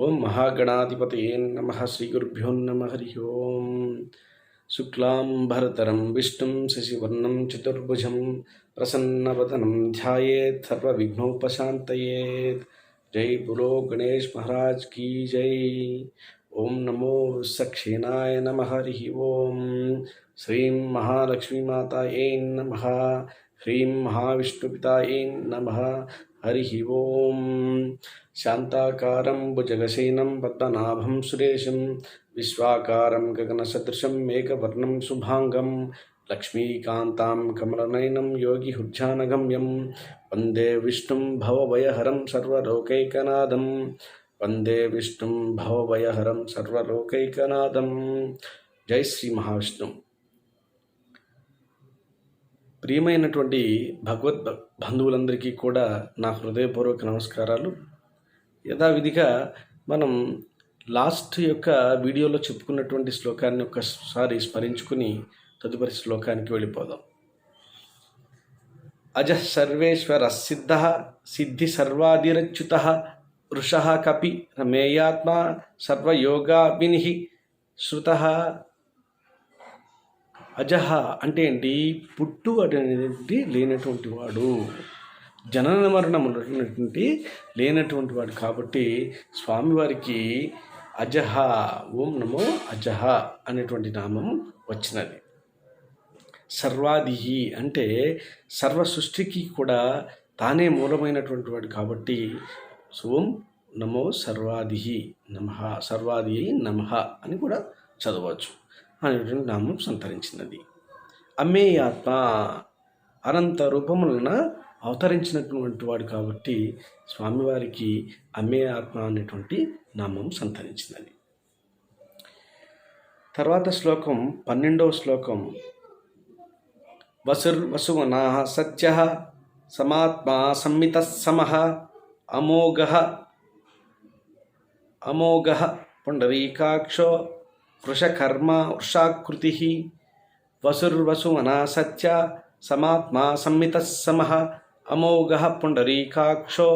ఓం మహాగణాధిపతయే నమః. శ్రీగురుభ్యో నమః. హరి ఓం. శుక్లాంబరధరం విష్ణుం శశివర్ణం చతుర్భుజం ప్రసన్నవదనం ధ్యాయేత్ సర్వవిఘ్నోపశాంతయేత్. జై బులో గణేష్ మహారాజ్ కీ జై. ఓం నమో సక్షేనాయ నమః. హరి ఓం. శ్రీం మహాలక్ష్మీమాతాయే నమః. హ్రీం మహావిష్ణుపితాయే నమః. హరి ఓం. శాంతాకారం భుజగశయనం పద్మనాభం సురేశం విశ్వాకారం గగనసదృశం మేఘవర్ణం శుభాంగం లక్ష్మీకాంతాం కమలనయనం యోగి హుజ్జానగమ్యం వందే విష్ణుం భవభయహరం సర్వలోకైకనాథం. వందే విష్ణుం భవభయహరం సర్వలోకైకనాథం. జై శ్రీ మహావిష్ణు. ప్రియమైనటువంటి భగవద్ బంధువులందరికీ కూడా నా హృదయపూర్వక నమస్కారాలు. యథావిధిగా మనం లాస్ట్ యొక్క వీడియోలో చెప్పుకున్నటువంటి శ్లోకాన్ని ఒక్కసారి స్మరించుకుని తదుపరి శ్లోకానికి వెళ్ళిపోదాం. అజ సర్వేశ్వర సిద్ధ సిద్ధి సర్వాదిరచ్యుత వృష కపి రమేయాత్మ సర్వయోగా వినిహి శృత. అజహ అంటే ఏంటి? పుట్టు అనేది లేనటువంటి వాడు, జనన మరణములటువంటి లేనటువంటి వాడు. కాబట్టి స్వామివారికి అజహ, ఓం నమో అజహ అనేటువంటి నామం వచ్చినది. సర్వాదిహి అంటే సర్వ సృష్టికి కూడా తానే మూలమైనటువంటి వాడు. కాబట్టి ఓం నమో సర్వాదిహి నమః, సర్వాదిహి నమః అని కూడా చదవచ్చు అనేటువంటి నామం సంతరించినది. అమ్మేయాత్మ అనంత రూపములన అవతరించినటువంటి వాడు. కాబట్టి స్వామివారికి అమ్మేయాత్మ అనేటువంటి నామం సంతరించినది. తర్వాత శ్లోకం 12వ శ్లోకం. వసువనాః సత్యః సమాత్మా సంమితః సమః అమోఘః పుండరీకాక్షో వృషకర్మ వృషాకృతిః. వసుర్వసువనా సత్య సమాత్మా సంమితః సమః అమోఘః పుండరీకాక్షో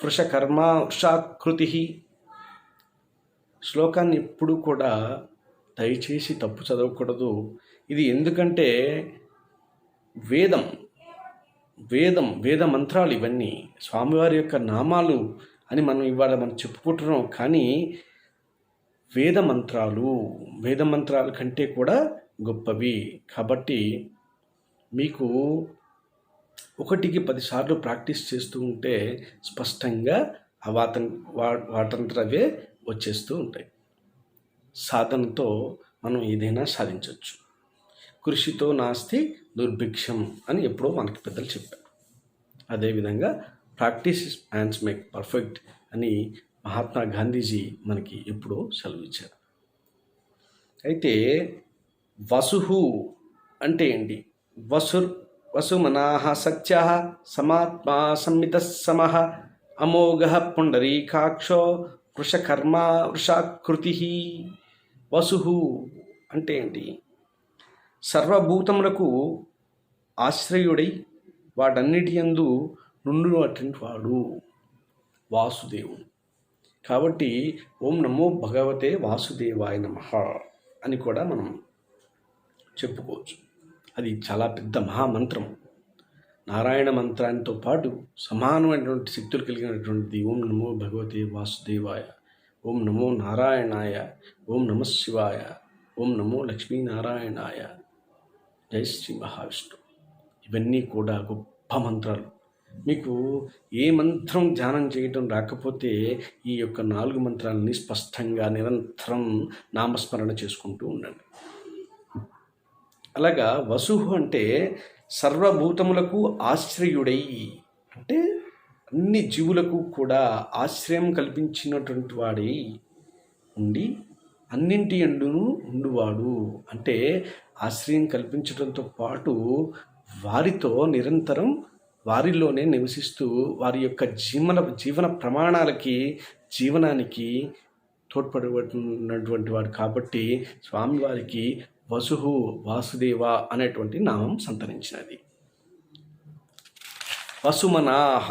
వృషకర్మ వృషాకృతిః. శ్లోకాన్ని ఎప్పుడు కూడా దయచేసి తప్పు చదవకూడదు. ఇది ఎందుకంటే వేద మంత్రాలు ఇవన్నీ స్వామివారి యొక్క నామాలు అని మనం ఇవాళ చెప్పుకుంటున్నాం. కానీ వేద మంత్రాల కంటే కూడా గొప్పవి. కాబట్టి మీకు 1కి 10 సార్లు ప్రాక్టీస్ చేస్తూ ఉంటే స్పష్టంగా వాటంతరవే వచ్చేస్తూ ఉంటాయి. సాధనతో మనం ఏదైనా సాధించవచ్చు. కృషితో నాస్తి దుర్భిక్షం అని ఎప్పుడో మనకి పెద్దలు చెప్పారు. అదేవిధంగా ప్రాక్టీస్ మ్యాన్స్ మేక్ పర్ఫెక్ట్ అని మహాత్మా గాంధీజీ మనకి ఎప్పుడో సెలవిచ్చారు. అయితే వసుహు అంటే ఏంటి? వసుమనాః సత్యః సమాత్మా సంమితః సమః అమోఘః పుండరీకాక్షో వృషకర్మ వృషాకృతిః. వసుహు అంటే ఏంటి? సర్వభూతములకు ఆశ్రయుడై వాటన్నిటి యందు నుండునటువంటి వాడు వాసుదేవుడు. కాబట్టి ఓం నమో భగవతే వాసుదేవాయ నమః అని కూడా మనం చెప్పుకోవచ్చు. అది చాలా పెద్ద మహామంత్రం. నారాయణ మంత్రానితో పాటు సమానమైనటువంటి శక్తులు కలిగినటువంటిది ఓం నమో భగవతే వాసుదేవాయ, ఓం నమో నారాయణాయ, ఓం నమ శివాయ, ఓం నమో లక్ష్మీనారాయణాయ. జై శ్రీ మహావిష్ణు. ఇవన్నీ కూడా గొప్ప మంత్రాలు. మీకు ఏ మంత్రం ధ్యానం చేయటం రాకపోతే ఈ యొక్క 4 మంత్రాలని స్పష్టంగా నిరంతరం నామస్మరణ చేసుకుంటూ ఉండండి. అలాగా వసుహు అంటే సర్వభూతములకు ఆశ్రయుడై, అంటే అన్ని జీవులకు కూడా ఆశ్రయం కల్పించినటువంటి వాడై ఉండి అన్నింటి యందును ఉండువాడు. అంటే ఆశ్రయం కల్పించడంతో పాటు వారితో నిరంతరం వారిలోనే నివసిస్తూ వారి యొక్క జీవన ప్రమాణాలకి జీవనానికి తోడ్పడినటువంటి వాడు. కాబట్టి స్వామివారికి వసుహు వాసుదేవ అనేటువంటి నామం సంతరించినది. వసుమనాః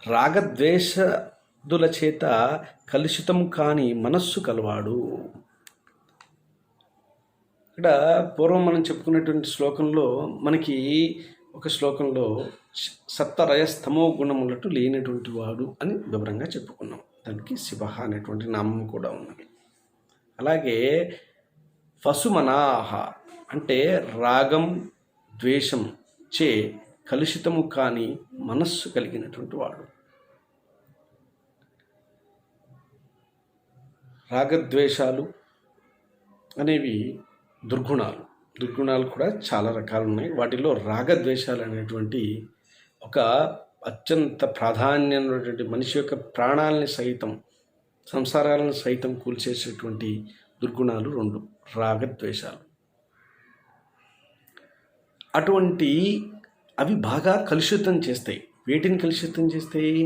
రాగద్వేషదుల చేత కలుషితం కాని మనస్సు కలవాడు. ఇక్కడ పూర్వం మనం చెప్పుకున్నటువంటి శ్లోకంలో మనకి ఒక శ్లోకంలో సత్వరజస్తమో గుణములటు లేనటువంటి వాడు అని వివరంగా చెప్పుకున్నాం. దానికి శివ అనేటువంటి నామం కూడా ఉన్నది. అలాగే వసుమనాహ అంటే రాగం ద్వేషం చే కలుషితము కాని మనస్సు కలిగినటువంటి వాడు. రాగద్వేషాలు అనేవి దుర్గుణాలు కూడా చాలా రకాలు ఉన్నాయి. వాటిలో రాగద్వేషాలు అనేటువంటి ఒక అత్యంత ప్రాధాన్యమైనటువంటి మనిషి యొక్క ప్రాణాలని సైతం సంసారాలను సైతం కూల్చేసేటువంటి దుర్గుణాలు 2 రాగద్వేషాలు. అవి బాగా కలుషితం చేస్తాయి. వేటిని కలుషితం చేస్తాయి?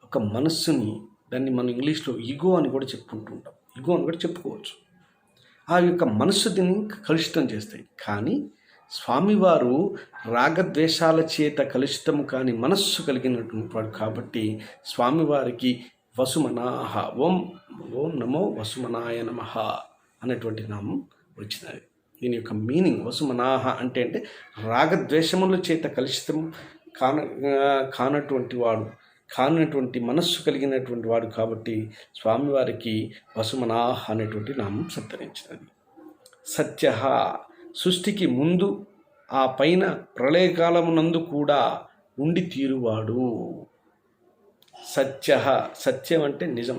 ఒక మనస్సుని, దాన్ని మనం ఇంగ్లీష్లో ఈగో అని కూడా చెప్పుకుంటుంటాం, ఈగో అని కూడా చెప్పుకోవచ్చు. ఆ యొక్క మనస్సు దీన్ని కలుషితం చేస్తాయి. కానీ స్వామివారు రాగద్వేషాల చేత కలుషితం కాని మనస్సు కలిగినటువంటి వాడు కాబట్టి స్వామివారికి వసుమనాహ ఓం నమో వసుమనాయ నమః అనేటువంటి నామం వచ్చినది. దీని యొక్క మీనింగ్ వసుమనాహ అంటే రాగద్వేషముల చేత కలుషితం కానటువంటి మనస్సు కలిగినటువంటి వాడు కాబట్టి స్వామివారికి వసుమనాహ అనేటువంటి నామం సంతరించినది. సత్య సృష్టికి ముందు ఆ పైన ప్రళయకాలమునందు కూడా ఉండి తీరువాడు. సత్యం అంటే నిజం.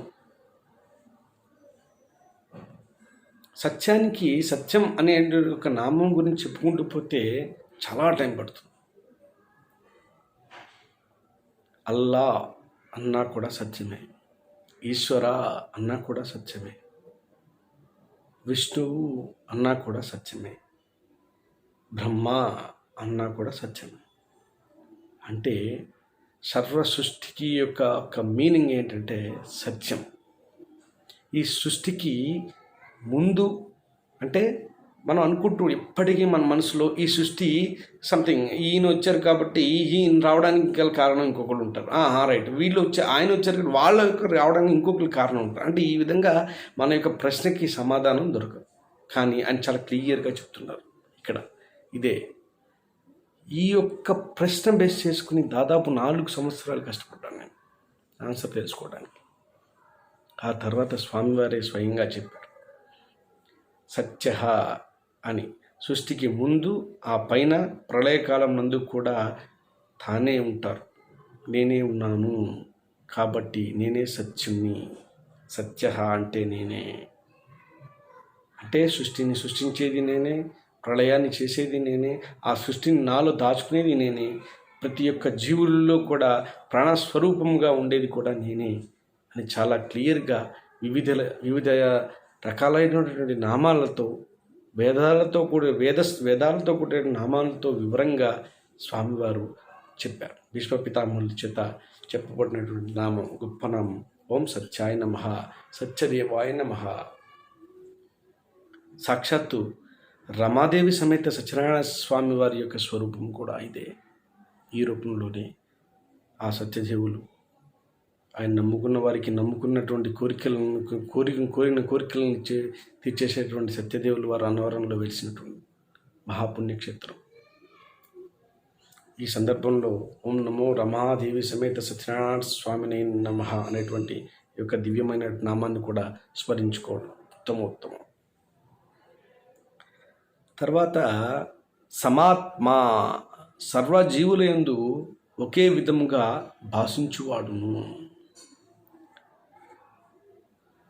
సత్యం అనే ఒక నామం గురించి చెప్పుకుంటూ పోతే చాలా టైం పడుతుంది. అల్లా అన్నా కూడా సత్యమే, ఈశ్వర అన్నా కూడా సత్యమే, విష్ణువు అన్నా కూడా సత్యమే, బ్రహ్మ అన్నా కూడా సత్యమే. అంటే సర్వ సృష్టికి యొక్క మీనింగ్ ఏంటంటే సత్యం. ఈ సృష్టికి ముందు అంటే మనం అనుకుంటూ ఎప్పటికీ మన మనసులో ఈ సృష్టి సంథింగ్ ఈయన వచ్చారు కాబట్టి ఈయన రావడానికి గల కారణం ఇంకొకరు ఉంటారు. రైట్, ఆయన వచ్చారు వాళ్ళ యొక్క రావడానికి ఇంకొకరు కారణం ఉంటారు. అంటే ఈ విధంగా మన యొక్క ప్రశ్నకి సమాధానం దొరకదు. కానీ ఆయన చాలా క్లియర్గా చెప్తున్నారు ఇక్కడ. ఇదే ఈ యొక్క ప్రశ్న బేస్ చేసుకుని దాదాపు 4 సంవత్సరాలు కష్టపడ్డాను నేను ఆన్సర్ తెలుసుకోవడానికి. ఆ తర్వాత స్వామివారే స్వయంగా చెప్పారు సత్య అని. సృష్టికి ముందు ఆ పైన ప్రళయకాలం నందు కూడా తానే ఉంటారు, నేనే ఉన్నాను కాబట్టి నేనే సత్యుని. సత్య అంటే నేనే, అంటే సృష్టిని సృష్టించేది నేనే, ప్రళయాన్ని చేసేది నేనే, ఆ సృష్టిని నాలో దాచుకునేది నేనే, ప్రతి ఒక్క జీవుల్లో కూడా ప్రాణస్వరూపంగా ఉండేది కూడా నేనే అని చాలా క్లియర్గా వివిధ రకాలైనటువంటి నామాలతో వేదాలతో కూడిన నామాలతో వివరంగా స్వామివారు చెప్పారు. భీష్మ పితామహుల చేత చెప్పబడినటువంటి నామం, గొప్ప నామం ఓం సత్యాయ నమః, సత్యదేవాయ నమః. సాక్షాత్తు రమాదేవి సమేత సత్యనారాయణ స్వామి వారి యొక్క స్వరూపం కూడా ఇదే. ఈ రూపంలోనే ఆ సత్యదేవులు ఆయన నమ్ముకున్న వారికి నమ్ముకున్నటువంటి కోరిన కోరికలను తీర్చేసేటువంటి సత్యదేవులు వారు అన్నవరంలో వెలిసినటువంటి మహాపుణ్యక్షేత్రం. ఈ సందర్భంలో ఓం నమో రమాదేవి సమేత సత్యనారాయణ స్వామిని నమః అనేటువంటి యొక్క దివ్యమైన నామాన్ని కూడా స్మరించుకోవడం ఉత్తమోత్తమం. తర్వాత సమాత్మ, సర్వజీవులందు ఒకే విధముగా భాషించువాడును.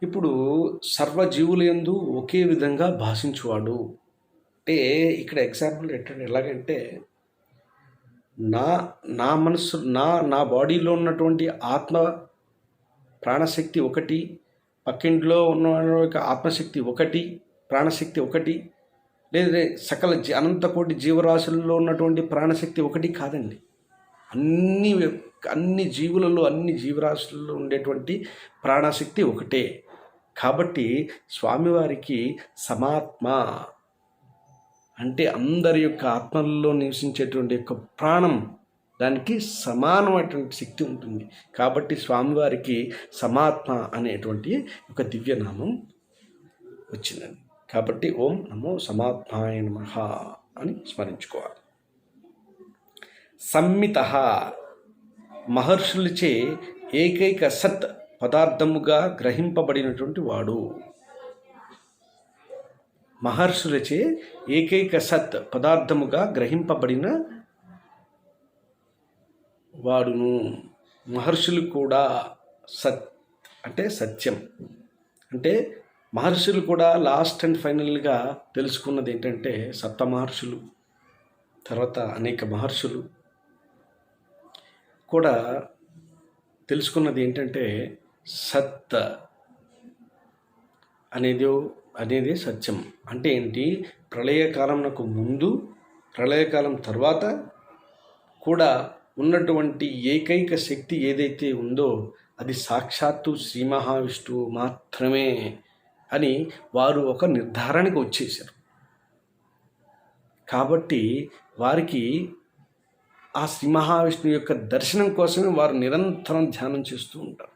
ఇప్పుడు సర్వజీవులందు ఒకే విధంగా భాషించువాడు అంటే ఇక్కడ ఎగ్జాంపుల్ ఎలాగంటే నా మనసు నా బాడీలో ఉన్నటువంటి ఆత్మ ప్రాణశక్తి ఒకటి, పక్కింట్లో ఉన్న యొక్క ఆత్మశక్తి ఒకటి, ప్రాణశక్తి ఒకటి, లేదా సకల అనంతకోటి జీవరాశుల్లో ఉన్నటువంటి ప్రాణశక్తి ఒకటి కాదండి. అన్ని జీవులలో అన్ని జీవరాశులలో ఉండేటువంటి ప్రాణశక్తి ఒకటే. కాబట్టి స్వామివారికి సమాత్మ అంటే అందరి యొక్క ఆత్మల్లో నివసించేటువంటి యొక్క ప్రాణం దానికి సమానమైనటువంటి శక్తి ఉంటుంది. కాబట్టి స్వామివారికి సమాత్మ అనేటువంటి ఒక దివ్యనామం వచ్చిందండి. కాబట్టి ఓం నమో సమాత్మాయ నమః అని స్మరించుకోవాలి. సంమిత మహర్షులచే ఏకైక సత్ పదార్థముగా గ్రహింపబడినటువంటి వాడు. మహర్షులచే ఏకైక సత్ పదార్థముగా గ్రహింపబడిన వాడును. మహర్షులు కూడా సత్ అంటే సత్యం. అంటే మహర్షులు కూడా లాస్ట్ అండ్ ఫైనల్గా తెలుసుకున్నది ఏంటంటే సప్త మహర్షులు, తర్వాత అనేక మహర్షులు కూడా తెలుసుకున్నది ఏంటంటే సత్ అనేది సత్యం. అంటే ఏంటి? ప్రళయకాలంకు ముందు, ప్రళయకాలం తర్వాత కూడా ఉన్నటువంటి ఏకైక శక్తి ఏదైతే ఉందో అది సాక్షాత్తు శ్రీ మహావిష్ణువు మాత్రమే అని వారు ఒక నిర్ధారణకు వచ్చేసారు. కాబట్టి వారికి ఆ శ్రీ మహావిష్ణువు యొక్క దర్శనం కోసమే వారు నిరంతరం ధ్యానం చేస్తూ ఉంటారు.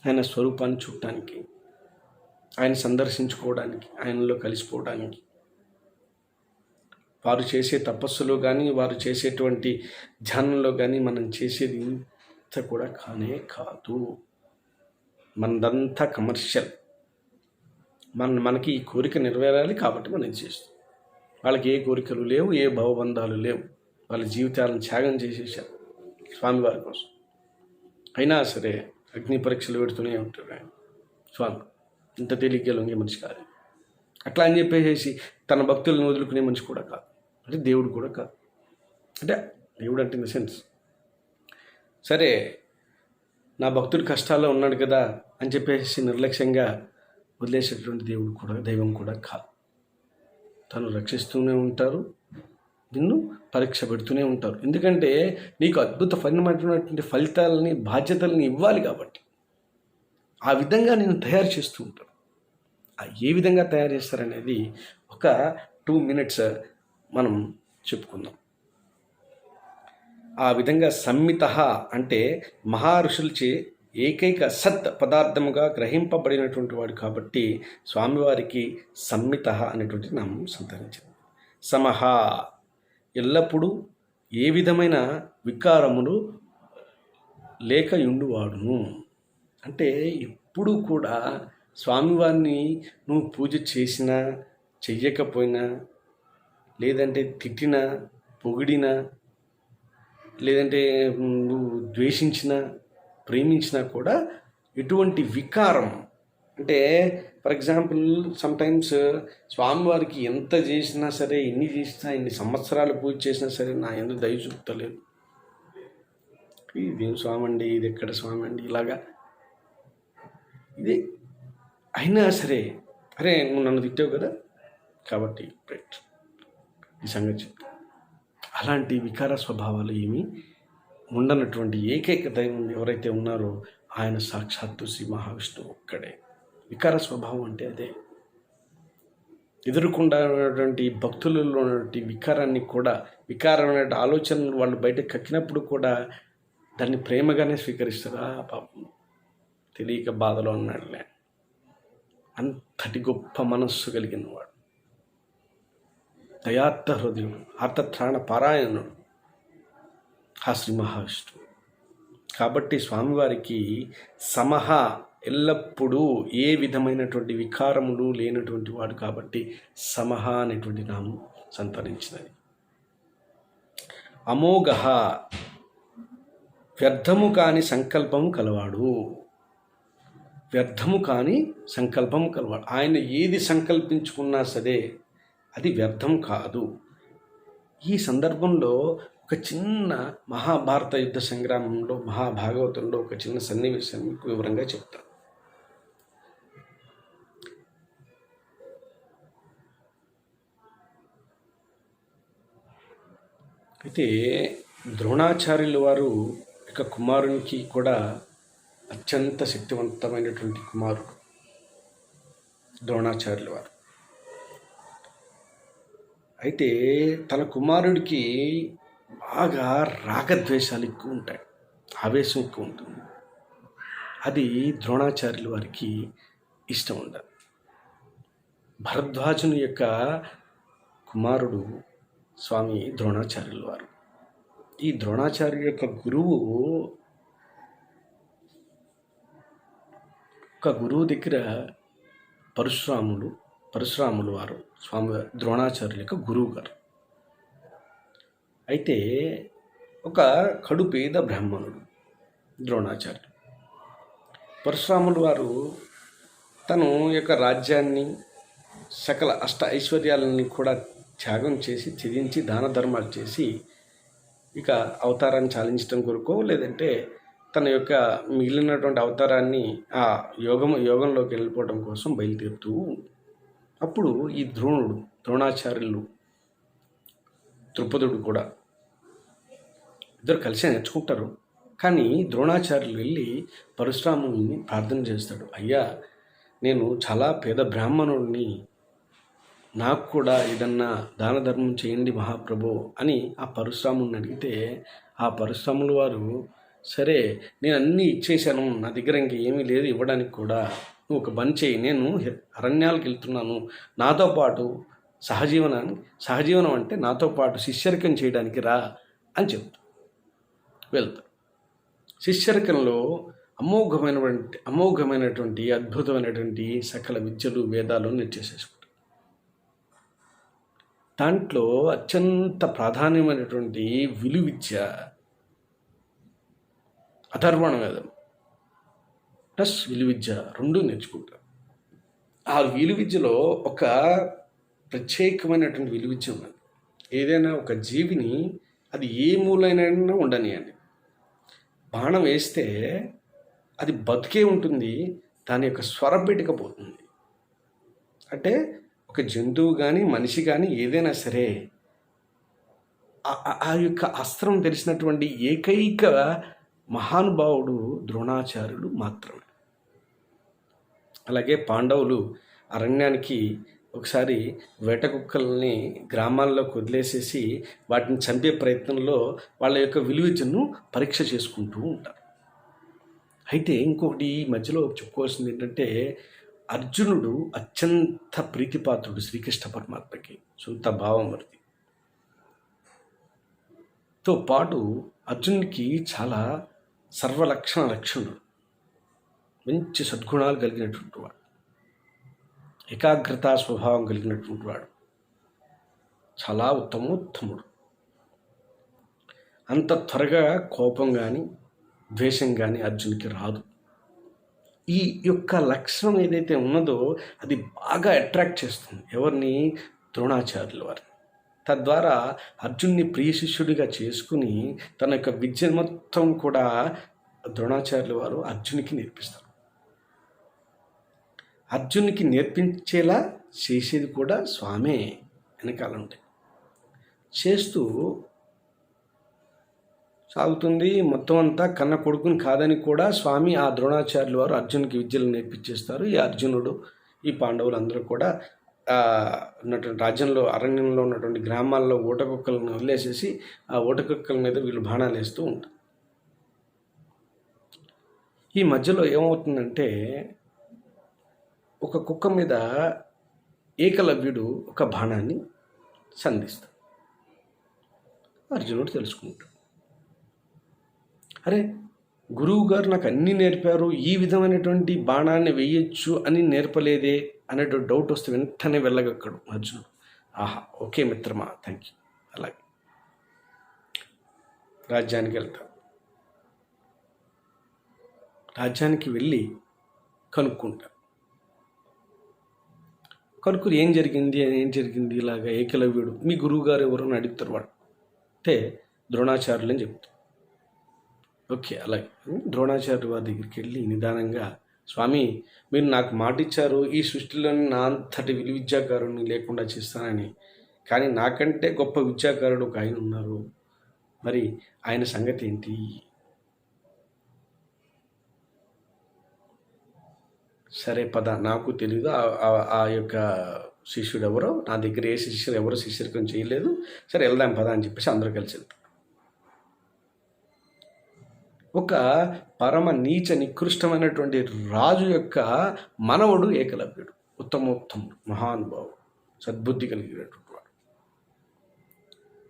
ఆయన స్వరూపాన్ని చూడటానికి, ఆయన సందర్శించుకోవడానికి, ఆయనలో కలిసిపోవడానికి. వారు చేసే తపస్సులో కానీ, వారు చేసేటువంటి ధ్యానంలో కానీ మనం చేసేది ఇంత కూడా కానే కాదు. మనదంతా కమర్షియల్. మనకి ఈ కోరిక నెరవేరాలి కాబట్టి మనం చేస్తాం. వాళ్ళకి ఏ కోరికలు లేవు, ఏ భవబంధాలు లేవు. వాళ్ళ జీవితాలను త్యాగం చేసేసారు స్వామివారి కోసం. అయినా సరే అగ్ని పరీక్షలు పెడుతూనే ఉంటారు ఆయన. స్వామి ఇంత తేలిగ్గా లొంగే మనిషి కాదు. అట్లా అని చెప్పేసి తన భక్తులను వదులుకునే మనిషి కూడా కాదు. అంటే దేవుడు కూడా కాదు. అంటే దేవుడు అంటే ఇన్ ద సెన్స్, సరే నా భక్తుడు కష్టాల్లో ఉన్నాడు కదా అని చెప్పేసి నిర్లక్ష్యంగా వదిలేసేటువంటి దేవుడు కూడా, దైవం కూడా కాదు. తను రక్షిస్తూనే ఉంటారు, నిన్ను పరీక్ష పెడుతూనే ఉంటారు. ఎందుకంటే నీకు అద్భుతమైనటువంటి ఫలితాలని, బాధ్యతలని ఇవ్వాలి కాబట్టి ఆ విధంగా నేను తయారు చేస్తూ ఉంటాను. ఏ విధంగా తయారు చేస్తారనేది ఒక 2 minutes మనం చెప్పుకుందాం. ఆ విధంగా సంమిత అంటే మహర్షులచే ఏకైక సత్ పదార్థముగా గ్రహింపబడినటువంటి వాడు కాబట్టి స్వామివారికి సంమిత అనేటువంటి నామం సంతరించింది. సమహ ఎల్లప్పుడూ ఏ విధమైన వికారములు లేక యుండువాడును. అంటే ఎప్పుడు కూడా స్వామివారిని నువ్వు పూజ చేసినా, చెయ్యకపోయినా, లేదంటే తిట్టినా, పొగిడినా, లేదంటే నువ్వు ద్వేషించినా, ప్రేమించినా కూడా ఎటువంటి వికారం, అంటే ఫర్ ఎగ్జాంపుల్ సమ్టైమ్స్ స్వామివారికి ఎంత చేసినా సరే, ఎన్ని చేసినా, ఎన్ని సంవత్సరాలు పూజ చేసినా సరే నా ఎందుకు దయ చూపుతలేదు, ఇదేం స్వామి అండి, ఇది ఎక్కడ స్వామి అండి, ఇలాగా ఇది అయినా సరే, అరే నువ్వు నన్ను తిట్టావు కదా కాబట్టి రైట్ ఈ సంగతి చెప్తా. అలాంటి వికార స్వభావాలు ఏమీ ఉండనటువంటి ఏకైక దైవం ఎవరైతే ఉన్నారో ఆయన సాక్షాత్తు శ్రీ మహావిష్ణువు ఒక్కడే. వికార స్వభావం అంటే అదే. ఎదుర్కొన్నటువంటి భక్తులలో ఉన్నటువంటి వికారాన్ని కూడా, వికారమైన ఆలోచనలు వాళ్ళు బయట కక్కినప్పుడు కూడా దాన్ని ప్రేమగానే స్వీకరిస్తారు. పాపం తెలియక బాధలో ఉన్నాడులే, అంతటి గొప్ప మనస్సు కలిగిన వాడు, దయార్థ హృదయుడు, ఆర్తత్రాణ పారాయణుడు ఆ శ్రీ మహావిష్ణువు. కాబట్టి స్వామివారికి సమహ ఎల్లప్పుడూ ఏ విధమైనటువంటి వికారములు లేనటువంటి వాడు కాబట్టి సమహ అనేటువంటి నామం సంతరించినది. అమోఘ వ్యర్థము కాని సంకల్పము కలవాడు. వ్యర్థము కాని సంకల్పము కలవాడు. ఆయన ఏది సంకల్పించుకున్నా సరే అది వ్యర్థం కాదు. ఈ సందర్భంలో ఒక చిన్న మహాభారత యుద్ధ సంగ్రామంలో, మహాభాగవతంలో ఒక చిన్న సన్నివేశం మీకు వివరంగా చెప్తాను. అయితే ద్రోణాచార్యుల వారు యొక్క కుమారునికి కూడా అత్యంత శక్తివంతమైనటువంటి కుమారుడు ద్రోణాచార్యుల వారు. అయితే తన కుమారుడికి బాగా రాగద్వేషాలు ఎక్కువ ఉంటాయి, ఆవేశం ఎక్కువ ఉంటుంది. అది ద్రోణాచార్యుల వారికి ఇష్టం ఉండదు. భరద్వాజుని యొక్క కుమారుడు స్వామి ద్రోణాచార్యుల వారు. ఈ ద్రోణాచార్యుల యొక్క గురువు ఒక గురువు దగ్గర పరశురాములు వారు స్వామి ద్రోణాచార్యుల యొక్క గురువు గారు. అయితే ఒక కడు పేద బ్రాహ్మణుడు ద్రోణాచార్యులు. పరశురాములు వారు తను యొక్క రాజ్యాన్ని, సకల అష్ట ఐశ్వర్యాలని కూడా త్యాగం చేసి, త్యజించి, దాన ధర్మాలు చేసి, ఇక అవతారాన్ని చాలించడం కొరకో లేదంటే తన యొక్క మిగిలినటువంటి అవతారాన్ని ఆ యోగంలోకి వెళ్ళిపోవడం కోసం బయలుదేరుతూ. అప్పుడు ఈ ద్రోణాచార్యులు, ద్రుపదుడు కూడా ఇద్దరు కలిసి నేర్చుకుంటారు. కానీ ద్రోణాచార్యులు వెళ్ళి పరశురాముని ప్రార్థన చేస్తాడు. అయ్యా, నేను చాలా పేద బ్రాహ్మణుడిని, నాకు కూడా ఏదన్నా దాన ధర్మం చేయండి మహాప్రభు అని ఆ పరశురాముని అడిగితే, ఆ పరశురాముల వారు, సరే నేను అన్నీ ఇచ్చేసాను, నా దగ్గర ఇంక ఏమీ లేదు ఇవ్వడానికి కూడా, నువ్వు ఒక పని చేయి, నేను అరణ్యాలకు వెళ్తున్నాను, నాతో పాటు సహజీవనం అంటే నాతో పాటు శిష్యరికం చేయడానికి రా అని చెప్తా. వెళ్తా. శిష్యరికంలో అమోఘమైనటువంటి అద్భుతమైనటువంటి సకల విద్యలు, వేదాలు నేర్చేసేసుకుంటారు. దాంట్లో అత్యంత ప్రాధాన్యమైనటువంటి విలువిద్య అథర్వణ వేదం ప్లస్ విలువిద్య రెండు నేర్చుకుంటారు. ఆ విలువిద్యలో ఒక ప్రత్యేకమైనటువంటి విలువిద్య ఉన్నది. ఏదైనా ఒక జీవిని అది ఏ మూలైనా ఉండనియండి, బాణం వేస్తే అది బతికే ఉంటుంది, దాని యొక్క స్వరం పెట్టకపోతుంది. అంటే ఒక జంతువు కానీ మనిషి కానీ ఏదైనా సరే ఆ యొక్క అస్త్రం తెలిసినటువంటి ఏకైక మహానుభావుడు ద్రోణాచార్యులు మాత్రమే. అలాగే పాండవులు అరణ్యానికి ఒకసారి వేట కుక్కల్ని గ్రామాల్లోకి వదిలేసేసి వాటిని చంపే ప్రయత్నంలో వాళ్ళ యొక్క విలువిద్యను పరీక్ష చేసుకుంటూ ఉంటారు. అయితే ఇంకొకటి ఈ మధ్యలో చెప్పుకోవాల్సింది ఏంటంటే, అర్జునుడు అత్యంత ప్రీతిపాత్రుడు శ్రీకృష్ణ పరమాత్మకి, సొంత భావమూర్తితో పాటు అర్జునుడికి చాలా లక్షణుడు, మంచి సద్గుణాలు కలిగినటువంటి వాడు, ఏకాగ్రతా స్వభావం కలిగినటువంటి వాడు, చాలా ఉత్తమోత్తముడు. అంత త్వరగా కోపం కానీ ద్వేషం కానీ అర్జునికి రాదు. ఈ యొక్క లక్షణం ఏదైతే ఉన్నదో అది బాగా అట్రాక్ట్ చేస్తుంది ఎవరిని? ద్రోణాచార్యుల వారిని. తద్వారా అర్జున్ని ప్రియ శిష్యుడిగా చేసుకుని తన యొక్క విద్య మొత్తం కూడా ద్రోణాచార్యుల వారు అర్జునికి నేర్పిస్తారు. అర్జునికి నేర్పించేలా చేసేది కూడా స్వామే వెనకాల ఉంటాయి. చేస్తూ సాగుతుంది మొత్తం అంతా. కన్న కొడుకుని కాదని కూడా స్వామి ఆ ద్రోణాచార్యుల వారు అర్జునికి విద్యలు నేర్పించేస్తారు. ఈ అర్జునుడు, ఈ పాండవులు అందరూ కూడా ఉన్నటువంటి రాజ్యంలో, అరణ్యంలో ఉన్నటువంటి గ్రామాల్లో ఊటకుక్కలను వదిలేసేసి ఆ ఊటకుక్కల మీద వీళ్ళు బాణాలు వేస్తూ ఉంటారు. ఈ మధ్యలో ఏమవుతుందంటే, ఒక కుక్క మీద ఏకలవ్యుడు ఒక బాణాన్ని సంధిస్తాడు. అర్జునుడు తెలుసుకుంటాడు, అరే గురువు గారు నాకు అన్నీ నేర్పారు, ఈ విధమైనటువంటి బాణాన్ని వేయొచ్చు అని నేర్పలేదే అనేటువంటి డౌట్ వస్తే వెంటనే వెళ్ళగక్కడు అర్జునుడు. ఆహా, ఓకే మిత్రమా, థ్యాంక్ యూ. అలాగే రాజ్యానికి వెళ్తాడు. రాజ్యానికి వెళ్ళి కనుక్కుంటాడు. కనుక్కుని ఏం జరిగింది ఇలాగా ఏకలవ్యుడు మీ గురువు గారు ఎవరు అని అడుగుతారు. వాడు అంటే ద్రోణాచార్యులు అని చెప్తారు. ఓకే, అలాగే ద్రోణాచార్యుల వారి దగ్గరికి వెళ్ళి నిదానంగా, స్వామి మీరు నాకు మాట ఇచ్చారు ఈ సృష్టిలోని నా అంతటి విద్యాకారుని లేకుండా చేస్తానని, కానీ నాకంటే గొప్ప విద్యాకారుడు ఒక ఆయన ఉన్నారు, మరి ఆయన సంగతి ఏంటి? సరే పద, నాకు తెలీదు ఆ యొక్క శిష్యుడు ఎవరో, నా దగ్గర ఏ శిష్యుడు ఎవరో శిష్యరికం చేయలేదు, సరే వెళ్దాం పద అని చెప్పేసి అందరూ కలిసి వెళ్తారు. ఒక పరమ నీచ నికృష్టమైనటువంటి రాజు యొక్క మనవడు ఏకలవ్యుడు. ఉత్తమోత్తముడు, మహానుభావుడు, సద్బుద్ధి కలిగినటువంటి వాడు,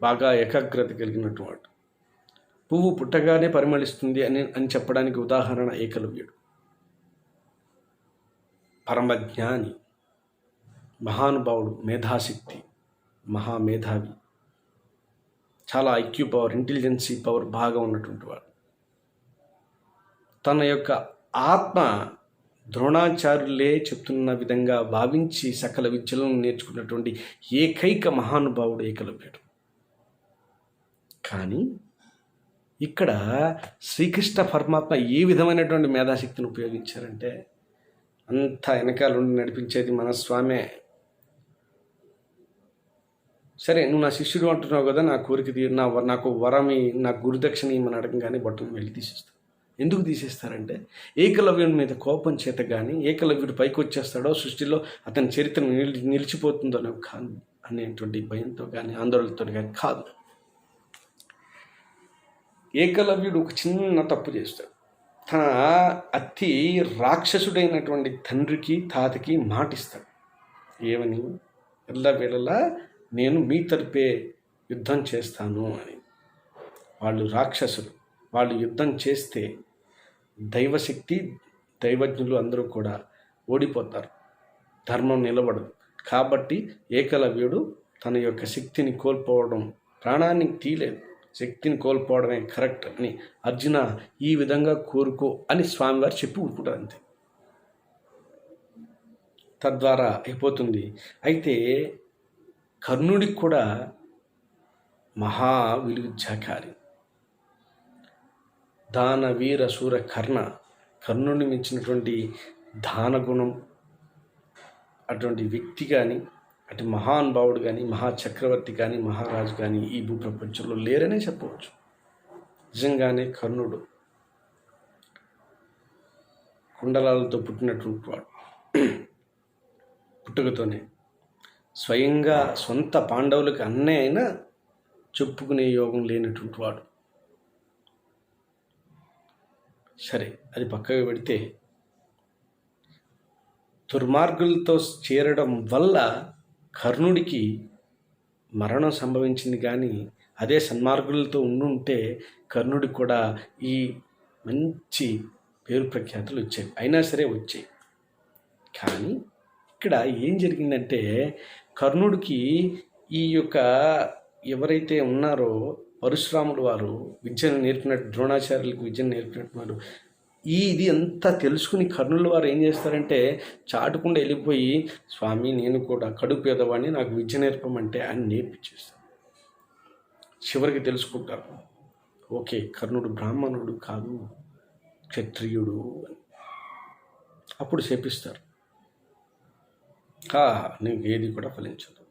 బాగా ఏకాగ్రత కలిగినటువంటి వాడు. పువ్వు పుట్టగానే పరిమళిస్తుంది అని చెప్పడానికి ఉదాహరణ ఏకలవ్యుడు. పరమజ్ఞాని, మహానుభావుడు, మేధాశక్తి, మహామేధావి, చాలా ఐక్యూ పవర్, ఇంటెలిజెన్సీ పవర్ బాగా ఉన్నటువంటి వాడు. తన యొక్క ఆత్మ ద్రోణాచార్యులే చెప్తున్న విధంగా భావించి సకల విద్యలను నేర్చుకున్నటువంటి ఏకైక మహానుభావుడు ఏకలవ్యుడు. కానీ ఇక్కడ శ్రీకృష్ణ పరమాత్మ ఏ విధమైనటువంటి మేధాశక్తిని ఉపయోగించారంటే, అంతా వెనకాల ఉండి నడిపించేది మన స్వామే. సరే, నువ్వు నా శిష్యుడు అంటున్నావు కదా, నా కోరిక నాకు వరమి, నా గురుదక్షిణ ఇమ్మని అడగంగానే బట్టను వెళ్ళి తీసేస్తాడు. ఎందుకు తీసేస్తారంటే, ఏకలవ్యుడి మీద కోపం చేత కానీ, ఏకలవ్యుడు పైకి వచ్చేస్తాడో సృష్టిలో అతని చరిత్ర నిలిచిపోతుందో కాదు అనేటువంటి భయంతో కానీ ఆందోళనతో కానీ కాదు. ఏకలవ్యుడు ఒక చిన్న తప్పు చేస్తాడు. తన అతి రాక్షసుడైనటువంటి తండ్రికి తాతకి మాటిస్తాడు. ఏమని? ఎల్లవేళలా నేను మీ తరపే యుద్ధం చేస్తాను అని. వాళ్ళు రాక్షసులు, వాళ్ళు యుద్ధం చేస్తే దైవశక్తి, దైవజ్ఞులు అందరూ కూడా ఓడిపోతారు, ధర్మం నిలబడదు. కాబట్టి ఏకలవ్యుడు తన యొక్క శక్తిని కోల్పోవడం, ప్రాణాన్ని తీయలేదు, శక్తిని కోల్పోవడమే కరెక్ట్ అని, అర్జున ఈ విధంగా కోరుకో అని స్వామివారు చెప్పి ఊరుకుంటారు అంతే. తద్వారా అయిపోతుంది. అయితే కర్ణుడికి కూడా మహా విలువిద్యాకారి, దాన వీర శూర కర్ణుడిని మించినటువంటి దానగుణం అటువంటి వ్యక్తి కానీ, అటు మహానుభావుడు కానీ, మహాచక్రవర్తి కానీ, మహారాజు కానీ ఈ భూప్రపంచంలో లేరనే చెప్పవచ్చు. నిజంగానే కర్ణుడు కుండలాలతో పుట్టినటువంటి వాడు. పుట్టుకతోనే స్వయంగా సొంత పాండవులకు అన్నయ్య అయినా చెప్పుకునే యోగం లేనటువంటి వాడు. సరే, అది పక్కగా పెడితే, దుర్మార్గులతో చేరడం వల్ల కర్ణుడికి మరణం సంభవించింది. కానీ అదే సన్మార్గులతో ఉండుంటే కర్ణుడికి కూడా ఈ మంచి పేరు ప్రఖ్యాతులు వచ్చాయి. అయినా సరే వచ్చాయి. కానీ ఇక్కడ ఏం జరిగిందంటే, కర్ణుడికి ఈ యొక్క ఎవరైతే ఉన్నారో పరశురాముడు వారు విద్యను నేర్పినట్టు, ద్రోణాచార్యులకు విద్యను నేర్పినట్టు వారు ఇది అంతా తెలుసుకుని కర్ణుల వారు ఏం చేస్తారంటే, చాటుకుండా వెళ్ళిపోయి, స్వామి నేను కూడా కడుపు పేదవాడిని, నాకు విద్య నేర్పమంటే అని నేర్పించేస్తారు. చివరికి తెలుసుకుంటారు, ఓకే కర్ణుడు బ్రాహ్మణుడు కాదు, క్షత్రియుడు అని. అప్పుడు శపిస్తారు, నీకు ఏది కూడా ఫలించదు.